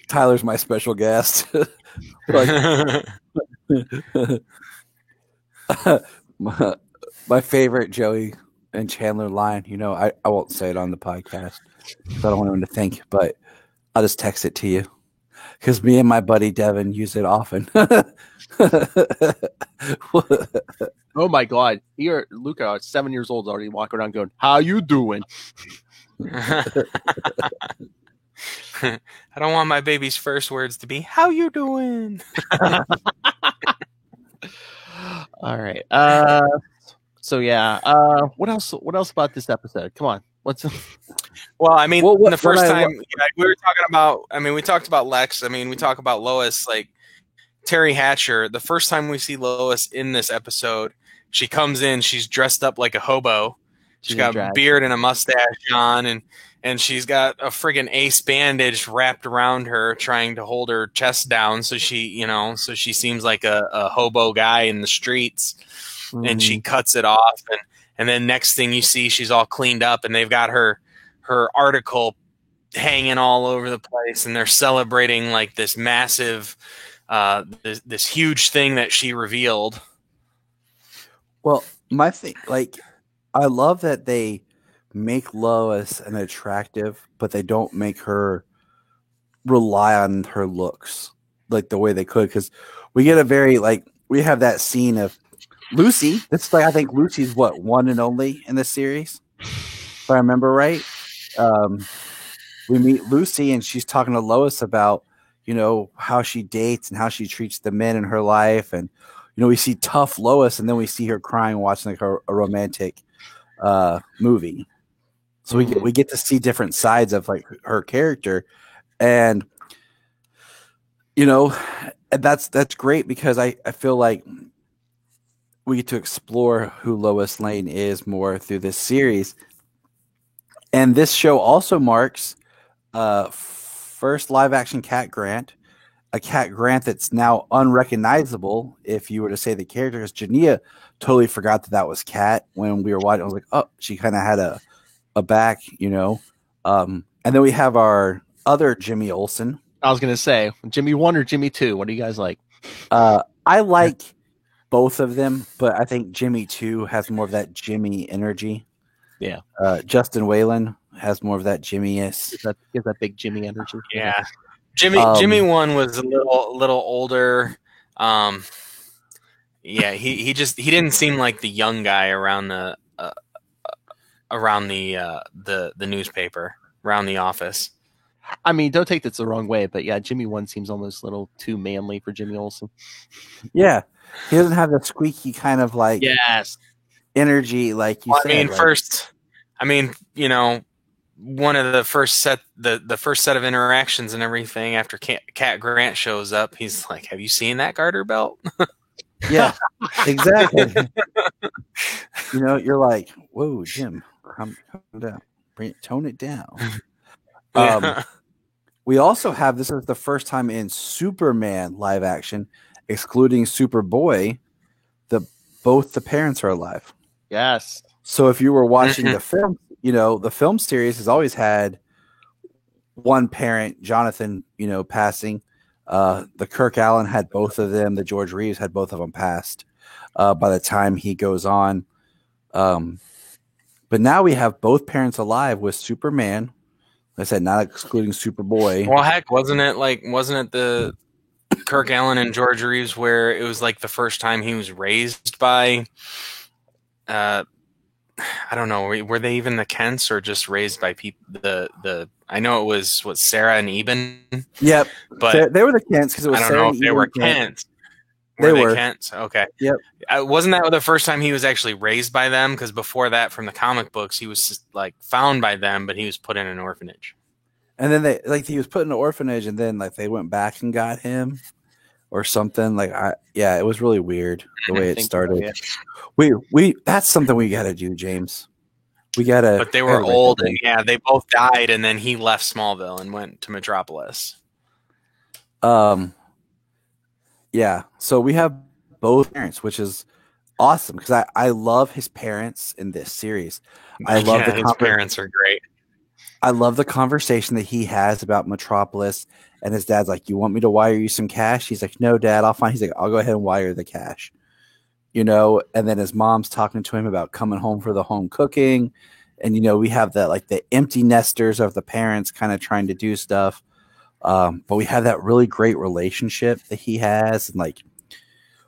Tyler's my special guest. my favorite Joey and Chandler line, you know, I won't say it on the podcast because I don't want anyone to think, but I'll just text it to you because me and my buddy Devin use it often. Oh my God! Here, Luca, at 7 years old, is already walking around going, "How you doing?" I don't want my baby's first words to be "How you doing?" All right. So yeah. What else? What else about this episode? Come on. Well, I mean, the first time we were talking about, I mean, we talked about Lex. I mean, we talk about Lois like Terry Hatcher, the first time we see Lois in this episode, she comes in, she's dressed up like a hobo. She's got a beard and a mustache on, and she's got a friggin' ace bandage wrapped around her, trying to hold her chest down so she seems like a hobo guy in the streets. And she cuts it off, and then next thing you see, she's all cleaned up, and they've got her article hanging all over the place, and they're celebrating like this massive, this huge thing that she revealed. Well, my thing, like, I love that they make Lois an attractive, but they don't make her rely on her looks like the way they could, because we get a very, like, we have that scene of Lucy. It's like, I think Lucy's what, one and only in this series, if I remember right. We meet Lucy, and she's talking to Lois about, you know, how she dates and how she treats the men in her life, and you know, we see tough Lois, and then we see her crying watching like a romantic movie. So we get to see different sides of like her character, and you know, that's great, because I feel like we get to explore who Lois Lane is more through this series. And this show also marks first live action Cat Grant, a Cat Grant that's now unrecognizable if you were to say the character, because Jania totally forgot that was Cat when we were watching. I was like, oh, she kind of had a back, you know. And then we have our other Jimmy Olsen. I was going to say, Jimmy 1 or Jimmy 2? What do you guys like? I like both of them, but I think Jimmy 2 has more of that Jimmy energy. Yeah. Justin Whalen has more of that Jimmy-ness. Gives that big Jimmy energy. Yeah. Jimmy 1 was a little older. Yeah, he didn't seem like the young guy around the newspaper, around the office. I mean, don't take this the wrong way, but yeah, Jimmy 1 seems almost a little too manly for Jimmy Olsen. Yeah, he doesn't have the squeaky kind of like energy like you said. I mean, you know, one of the first set of interactions and everything after Cat Grant shows up, he's like, "Have you seen that garter belt?" Yeah, exactly. You know, you're like, "Whoa, Jim, calm down, tone it down." We also have, this is the first time in Superman live action, excluding Superboy, both the parents are alive. Yes. So if you were watching the film, you know, the film series has always had one parent, Jonathan, you know, passing. The Kirk Allen had both of them. The George Reeves had both of them passed by the time he goes on. But now we have both parents alive with Superman. Like I said, not excluding Superboy. Well, heck, wasn't it the Kirk Allen and George Reeves where it was like the first time he was raised by, I don't know, were they even the Kents or just raised by people? I know it was Sarah and Eben. Yep, but they were the Kents because it was. I don't Sarah know if they were Kents. They were Kents. Okay. Yep. Wasn't that the first time he was actually raised by them? Because before that, from the comic books, he was just, like, found by them, but he was put in an orphanage. And then he was put in an orphanage, and then like they went back and got him, or something. It was really weird the way it started. We that's something we got to do, James. We got to. But they were old, and they both died, and then he left Smallville and went to Metropolis. Yeah, so we have both parents, which is awesome because I love his parents in this series. I love his parents are great. I love the conversation that he has about Metropolis, and his dad's like, "You want me to wire you some cash?" He's like, "No, Dad, I'll find." He's like, "I'll go ahead and wire the cash," you know. And then his mom's talking to him about coming home for the home cooking, and you know, we have the empty nesters of the parents kind of trying to do stuff. But we have that really great relationship that he has. And like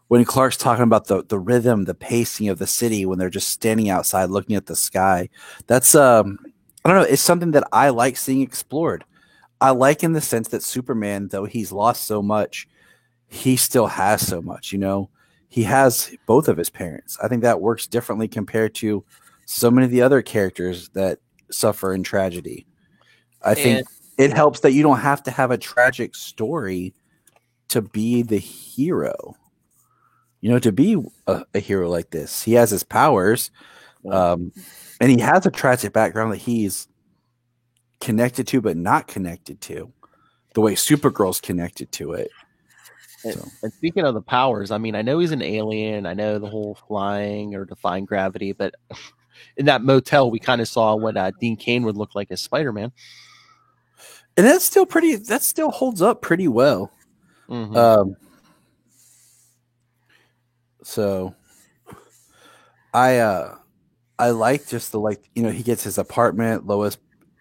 when Clark's talking about the rhythm, the pacing of the city, when they're just standing outside looking at the sky, that's, I don't know. It's something that I like seeing explored. I like in the sense that Superman, though he's lost so much, he still has so much, you know, he has both of his parents. I think that works differently compared to so many of the other characters that suffer in tragedy. I think it helps that you don't have to have a tragic story to be the hero. You know, to be a hero like this. He has his powers, and he has a tragic background that he's connected to but not connected to, the way Supergirl's connected to it. And speaking of the powers, I mean, I know he's an alien. I know the whole flying or defying gravity, but in that motel, we kind of saw what Dean Cain would look like as Spider-Man. And that still holds up pretty well. Mm-hmm. So I like just he gets his apartment. Lois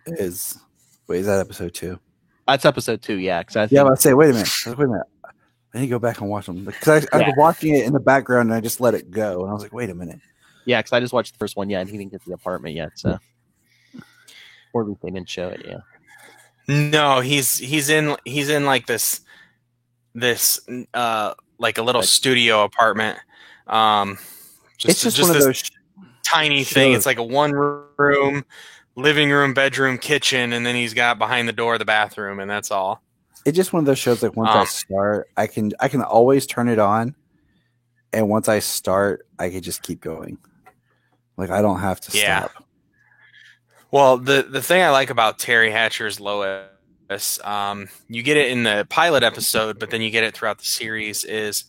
is that episode 2? That's episode 2, yeah. I would say, wait a minute. I need to go back and watch them because I was watching it in the background and I just let it go and I was like, wait a minute. Yeah, because I just watched the first one, and he didn't get the apartment yet, so or they didn't show it, yeah. No, he's in like this like a little studio apartment. It's just one of those tiny thing. It's like a 1-room living room, bedroom, kitchen, and then he's got behind the door the bathroom, and that's all. It's just one of those shows like once I start, I can always turn it on, and once I start, I can just keep going. Like I don't have to stop. Well, the thing I like about Terry Hatcher's Lois, you get it in the pilot episode, but then you get it throughout the series, is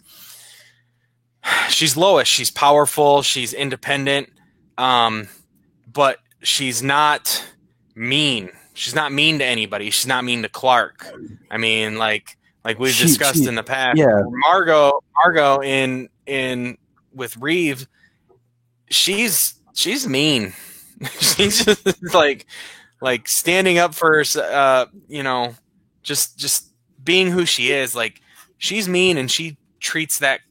she's Lois. She's powerful. She's independent. But she's not mean. She's not mean to anybody. She's not mean to Clark. I mean, like we've discussed in the past. Yeah. Margot in with Reeve, she's mean. She's just like standing up for just being who she is. Like she's mean and she treats that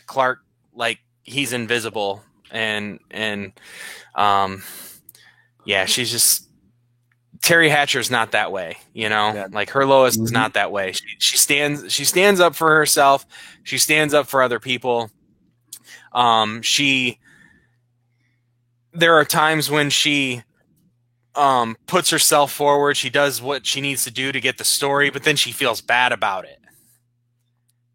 Clark like he's invisible and she's just Terry Hatcher's not that way, like her Lois is not that way. She stands up for herself. She stands up for other people. There are times when she puts herself forward. She does what she needs to do to get the story, but then she feels bad about it.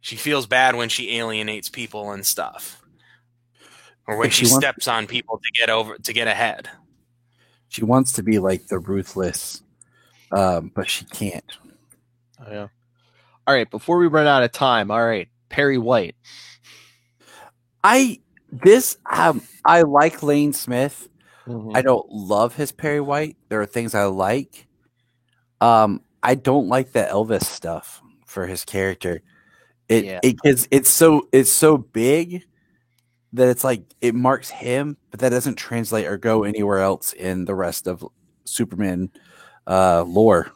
She feels bad when she alienates people and stuff, or when she steps on people to get ahead. She wants to be like the ruthless, but she can't. Oh, yeah. All right. Before we run out of time, all right, Perry White. I like Lane Smith. Mm-hmm. I don't love his Perry White. There are things I like. I don't like the Elvis stuff for his character. It's so big that it's like it marks him, but that doesn't translate or go anywhere else in the rest of Superman lore.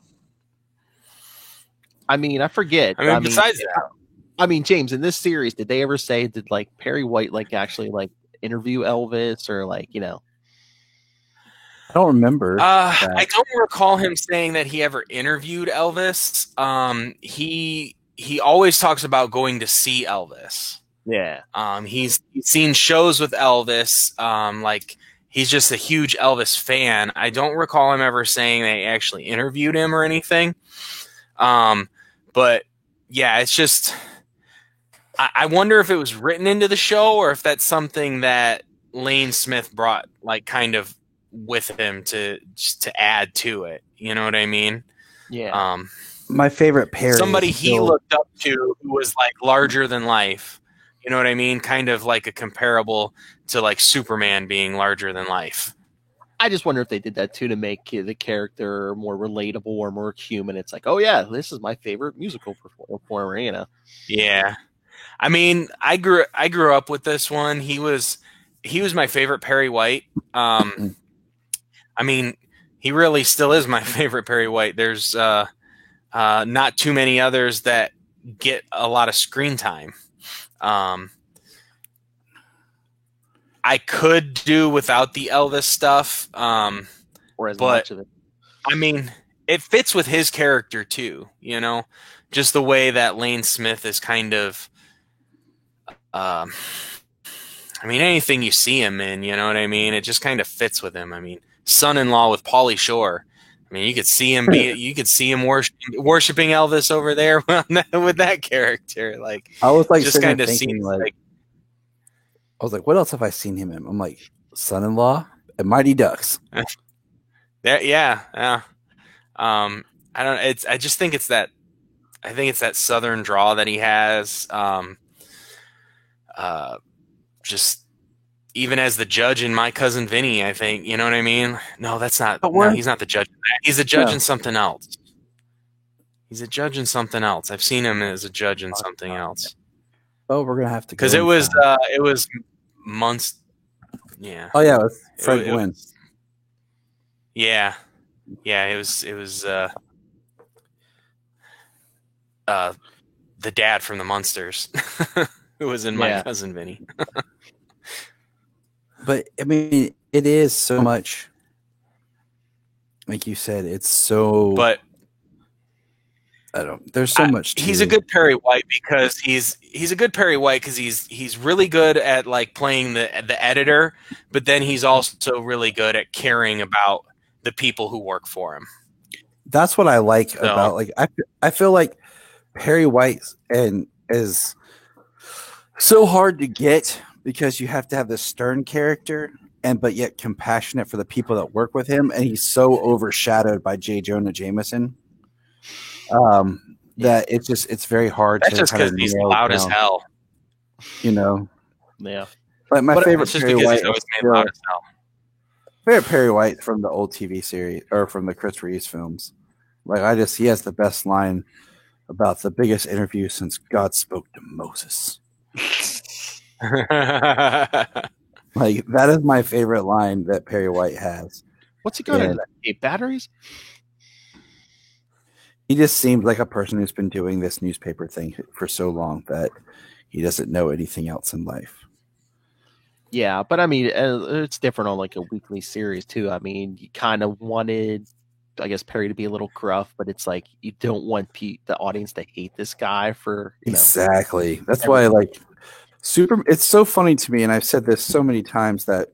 I mean, I forget. Besides that, I mean, James, in this series, did they ever say did like Perry White actually interview Elvis or I don't remember. I don't recall him saying that he ever interviewed Elvis. He always talks about going to see Elvis. Yeah. He's seen shows with Elvis. He's just a huge Elvis fan. I don't recall him ever saying they actually interviewed him or anything. But yeah, it's just, I wonder if it was written into the show or if that's something that Lane Smith brought kind of with him to add to it. You know what I mean? Yeah. My favorite Perry. Somebody he looked up to who was larger than life. You know what I mean? Kind of like a comparable to Superman being larger than life. I just wonder if they did that too to make the character more relatable or more human. It's like, oh yeah, this is my favorite musical performer, Yeah. I mean, I grew up with this one. He was my favorite Perry White. I mean, he really still is my favorite Perry White. There's not too many others that get a lot of screen time. I could do without the Elvis stuff, or as much of it. I mean, it fits with his character too. Just the way that Lane Smith is kind of. I mean, anything you see him in, you know what I mean? It just kind of fits with him. I mean, son-in-law with Pauly Shore. I I mean, you could see him worshiping Elvis over there with that character. Like, I was like, just kind of thinking, seems like, I was like, what else have I seen him in? I'm like, Son-in-Law and Mighty Ducks. Yeah. I don't. I just think it's that. I think it's that Southern drawl that he has. Just even as the judge in My Cousin Vinny, I think, you know what I mean? No, that's not. No, he's not the judge. He's a judge in something else. He's a judge in something else. I've seen him as a judge in something else. Oh, we're gonna have to, because it was months. Yeah. Oh yeah, it was Fred Gwynn. Yeah. It was the dad from the Munsters who was in My Cousin Vinny. But I mean, it is so much, like you said, it's so. But I don't. There's so much. He's a good Perry White because he's a good Perry White because he's really good at like playing the editor, but then he's also really good at caring about the people who work for him. That's what I like about, like, I feel like Perry White is so hard to get because you have to have this stern character but yet compassionate for the people that work with him, and he's so overshadowed by J. Jonah Jameson that it's very hard. That's just because he's loud as hell. You know. Yeah. Like my favorite Perry White. Loud as hell. Favorite Perry White from the old TV series or from the Chris Reeves films. Like he has the best line about the biggest interview since God spoke to Moses. Like, that is my favorite line that Perry White has. What's he got in 8 batteries? He just seems like a person who's been doing this newspaper thing for so long that he doesn't know anything else in life. Yeah, but I mean, it's different on like a weekly series too. I mean, you kind of wanted, I guess, Perry to be a little gruff, but it's like you don't want the audience to hate this guy for exactly. That's why, like, it's so funny to me, and I've said this so many times, that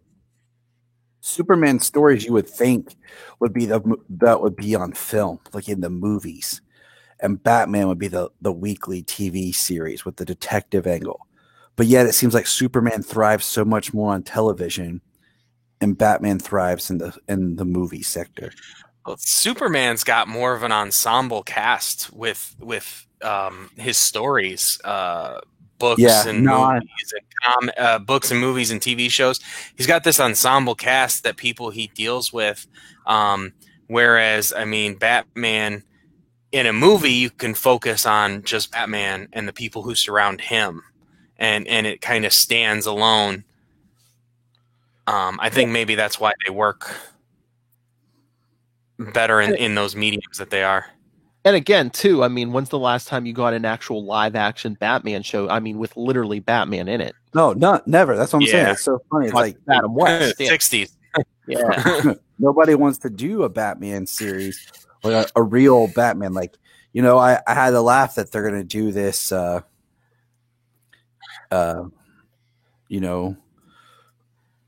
Superman stories you would think would be that would be on film, like in the movies, and Batman would be the weekly TV series with the detective angle. But yet it seems like Superman thrives so much more on television, and Batman thrives in the movie sector. Well, Superman's got more of an ensemble cast with his stories, books and movies and books and movies and TV shows. He's got this ensemble cast that people he deals with. Whereas, I mean, Batman in a movie, you can focus on just Batman and the people who surround him, and it kind of stands alone. I think maybe that's why they work better in those mediums that they are. And again, too, I mean, when's the last time you got an actual live action Batman show? I mean, with literally Batman in it. No, never. That's what I'm saying. It's so funny. It's like Adam West. 60s. Yeah. Nobody wants to do a Batman series, like a real Batman. Like, I had to laugh that they're going to do this, what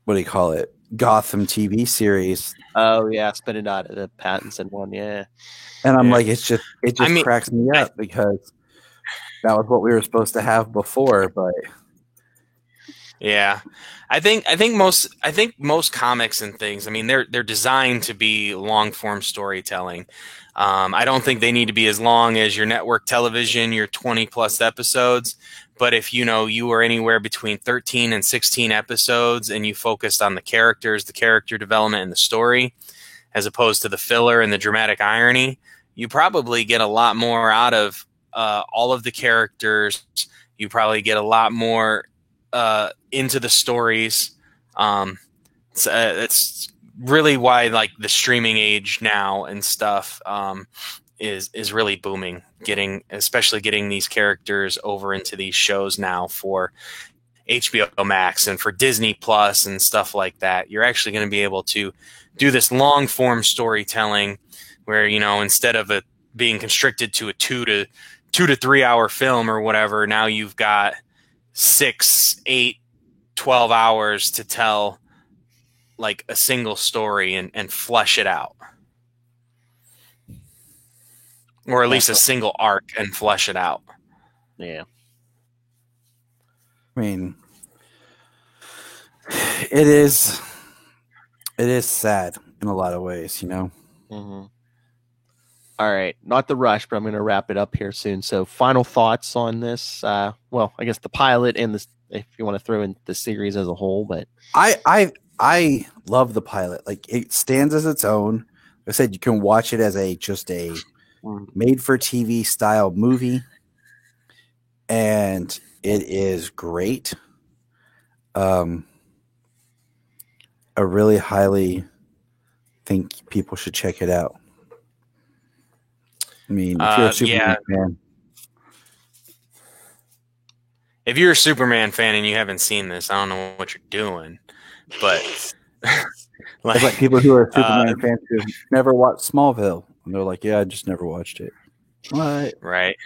do you call it? Gotham TV series. Oh yeah, spinning out of the Pattinson one, yeah. And I'm like, it just cracks me up because that was what we were supposed to have before, but yeah, I think most comics and things, I mean, they're designed to be long form storytelling. I don't think they need to be as long as your network television, your 20 plus episodes. But if you were anywhere between 13 and 16 episodes and you focused on the characters, the character development, and the story, as opposed to the filler and the dramatic irony, you probably get a lot more out of all of the characters. You probably get a lot more into the stories. It's really why, like, the streaming age now and stuff is really booming. Especially getting these characters over into these shows now for HBO Max and for Disney Plus and stuff like that. You're actually going to be able to do this long form storytelling where, instead of it being constricted to a 2 to 3 hour film or whatever, now you've got 6, 8, 12 hours to tell like a single story and flesh it out. or at least a single arc, and flesh it out. Yeah. I mean, it is sad in a lot of ways, you know. Mm-hmm. All right, not the rush, but I'm going to wrap it up here soon. So, final thoughts on this? Well, I guess the pilot and this, if you want to throw in the series as a whole, but I love the pilot. Like, it stands as its own. Like I said, you can watch it as just a made for TV style movie, and it is great. I really highly think people should check it out. I mean, if you're a Superman fan. If you're a Superman fan and you haven't seen this, I don't know what you're doing. But like people who are Superman fans who never watched Smallville, and they're like, "Yeah, I just never watched it." What? Right.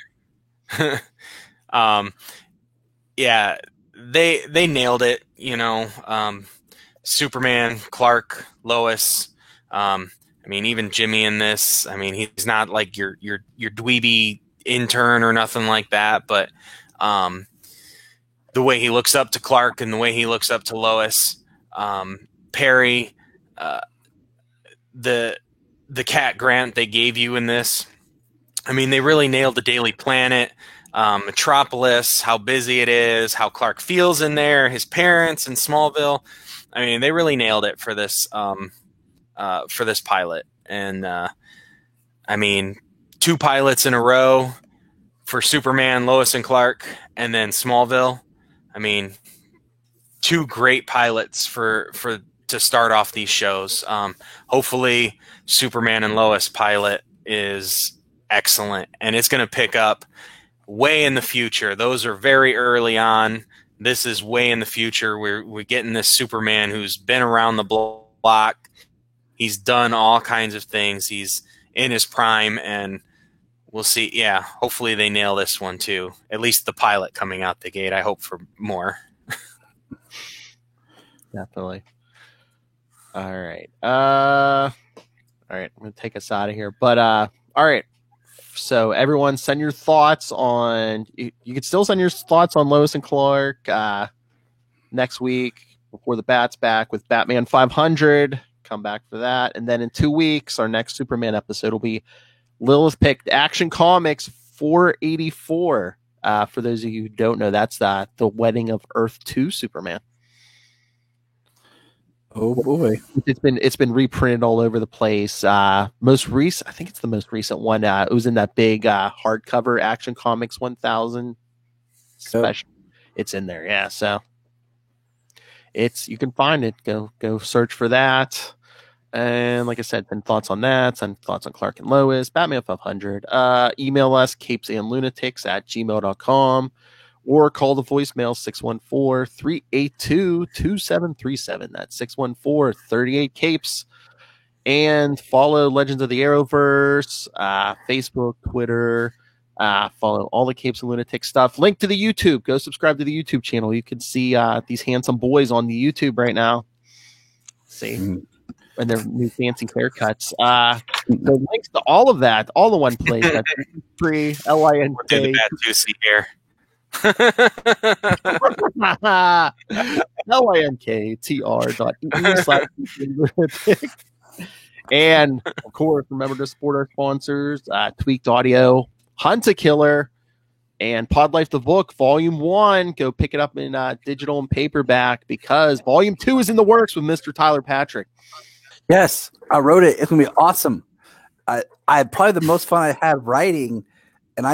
Yeah, they nailed it. You know, Superman, Clark, Lois. I mean, even Jimmy in this. I mean, he's not like your dweeby intern or nothing like that. But the way he looks up to Clark and the way he looks up to Lois, Perry, the Cat Grant they gave you in this. I mean, they really nailed the Daily Planet, Metropolis, how busy it is, how Clark feels in there, his parents in Smallville. I mean, they really nailed it for this pilot. And I mean, 2 pilots in a row for Superman, Lois and Clark, and then Smallville. I mean, 2 great pilots for to start off these shows. Hopefully, Superman and Lois pilot is excellent, and it's going to pick up way in the future. Those are very early on. This is way in the future. We're getting this Superman who's been around the block. He's done all kinds of things. He's in his prime, and we'll see. Yeah, hopefully they nail this one too. At least the pilot coming out the gate. I hope for more. Definitely. All right. I'm going to take us out of here. But all right. So everyone, send your thoughts on. You can still send your thoughts on Lois and Clark next week before the Bat's back with Batman 500. Come back for that, and then in 2 weeks, our next Superman episode will be Lilith picked Action Comics 484. For those of you who don't know, that's the Wedding of Earth 2 Superman. Oh boy, it's been reprinted all over the place. Most recent, I think it's the most recent one. It was in that big hardcover Action Comics 1000 special. It's in there, yeah. So you can find it. Go search for that. And like I said, send thoughts on that. Send thoughts on Clark and Lois, Batman 500. Email us, capesandlunatics@gmail.com, or call the voicemail 614-382-2737. That's 614-38-CAPES. And follow Legends of the Arrowverse, Facebook, Twitter. Follow all the Capes and Lunatics stuff. Link to the YouTube. Go subscribe to the YouTube channel. You can see these handsome boys on the YouTube right now. See? And their new fancy haircuts. The links to all of that, all the one place. That's free, LINK. Do the bad juicy hair. linktr.ee/lunatic. And of course, remember to support our sponsors, Tweaked Audio, Hunt a Killer, and Pod Life the Book, Volume 1. Go pick it up in digital and paperback, because Volume 2 is in the works with Mr. Tyler Patrick. Yes, I wrote it. It's gonna be awesome. I had probably the most fun I had writing, and I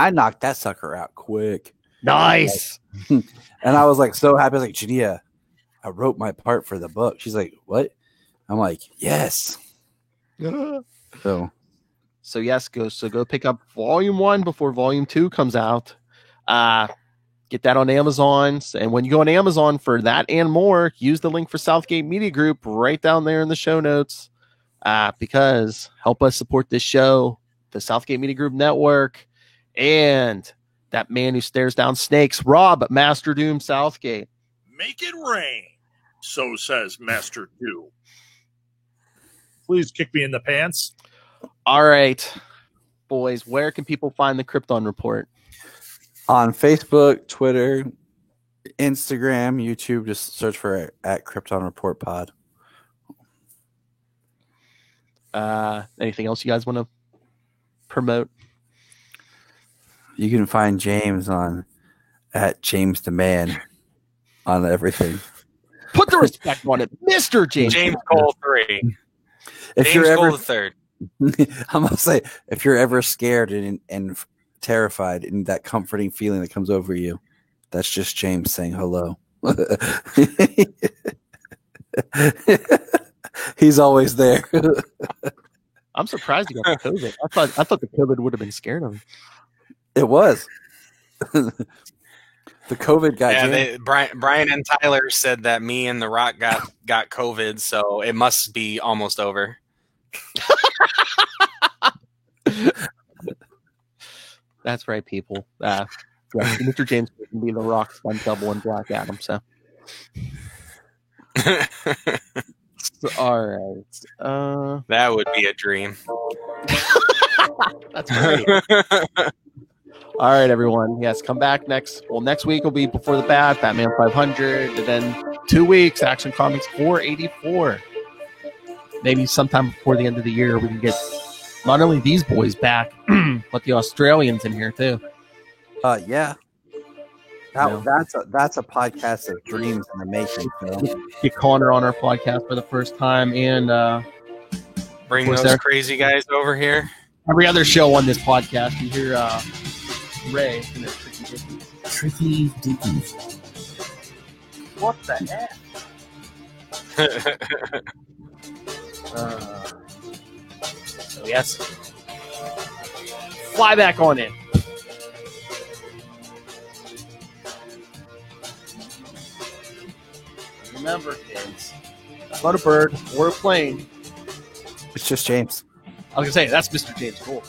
knocked that sucker out quick. Nice. And I was like so happy. I was like, Jania, I wrote my part for the book. She's like, what? I'm like, yes. So yes, go pick up Volume 1 before Volume 2 comes out. Get that on Amazon. And when you go on Amazon for that and more, use the link for Southgate Media Group right down there in the show notes, because help us support this show, the Southgate Media Group Network, and that man who stares down snakes, Rob Master Doom Southgate. Make it rain, so says Master Doom. Please kick me in the pants. All right. boys, where can people find the Krypton Report? On Facebook, Twitter, Instagram, YouTube, just search for it at Krypton Report Pod. Anything else you guys want to promote? You can find James on at James the Man on everything. Put the respect on it, Mr. James. James Cole 3. If James you're Cole ever, the third. I'm gonna say, if you're ever scared and terrified, and that comforting feeling that comes over you, that's just James saying hello. He's always there. I'm surprised you got the COVID. I thought the COVID would have been scared of him. It was. The COVID got Yeah, Brian and Tyler said that me and The Rock got COVID, so it must be almost over. That's right, people. Yeah, Mr. James can be The Rock, Stunt Double, and Black Adam. So, all right. That would be a dream. That's great. All right, everyone. Yes, come back next week will be Before the Bat, Batman 500, and then 2 weeks, Action Comics 484. Maybe sometime before the end of the year, we can get not only these boys back, but the Australians in here too. Yeah. That's a podcast of dreams in the making, Phil. Get Connor on our podcast for the first time, and bring those crazy guys over here. Every other show on this podcast, you hear Ray in their Tricky Dickies. What the heck? So yes, fly back on in. Remember, kids, that's not a bird or a plane. It's just James. I was gonna say that's Mr. James Cole.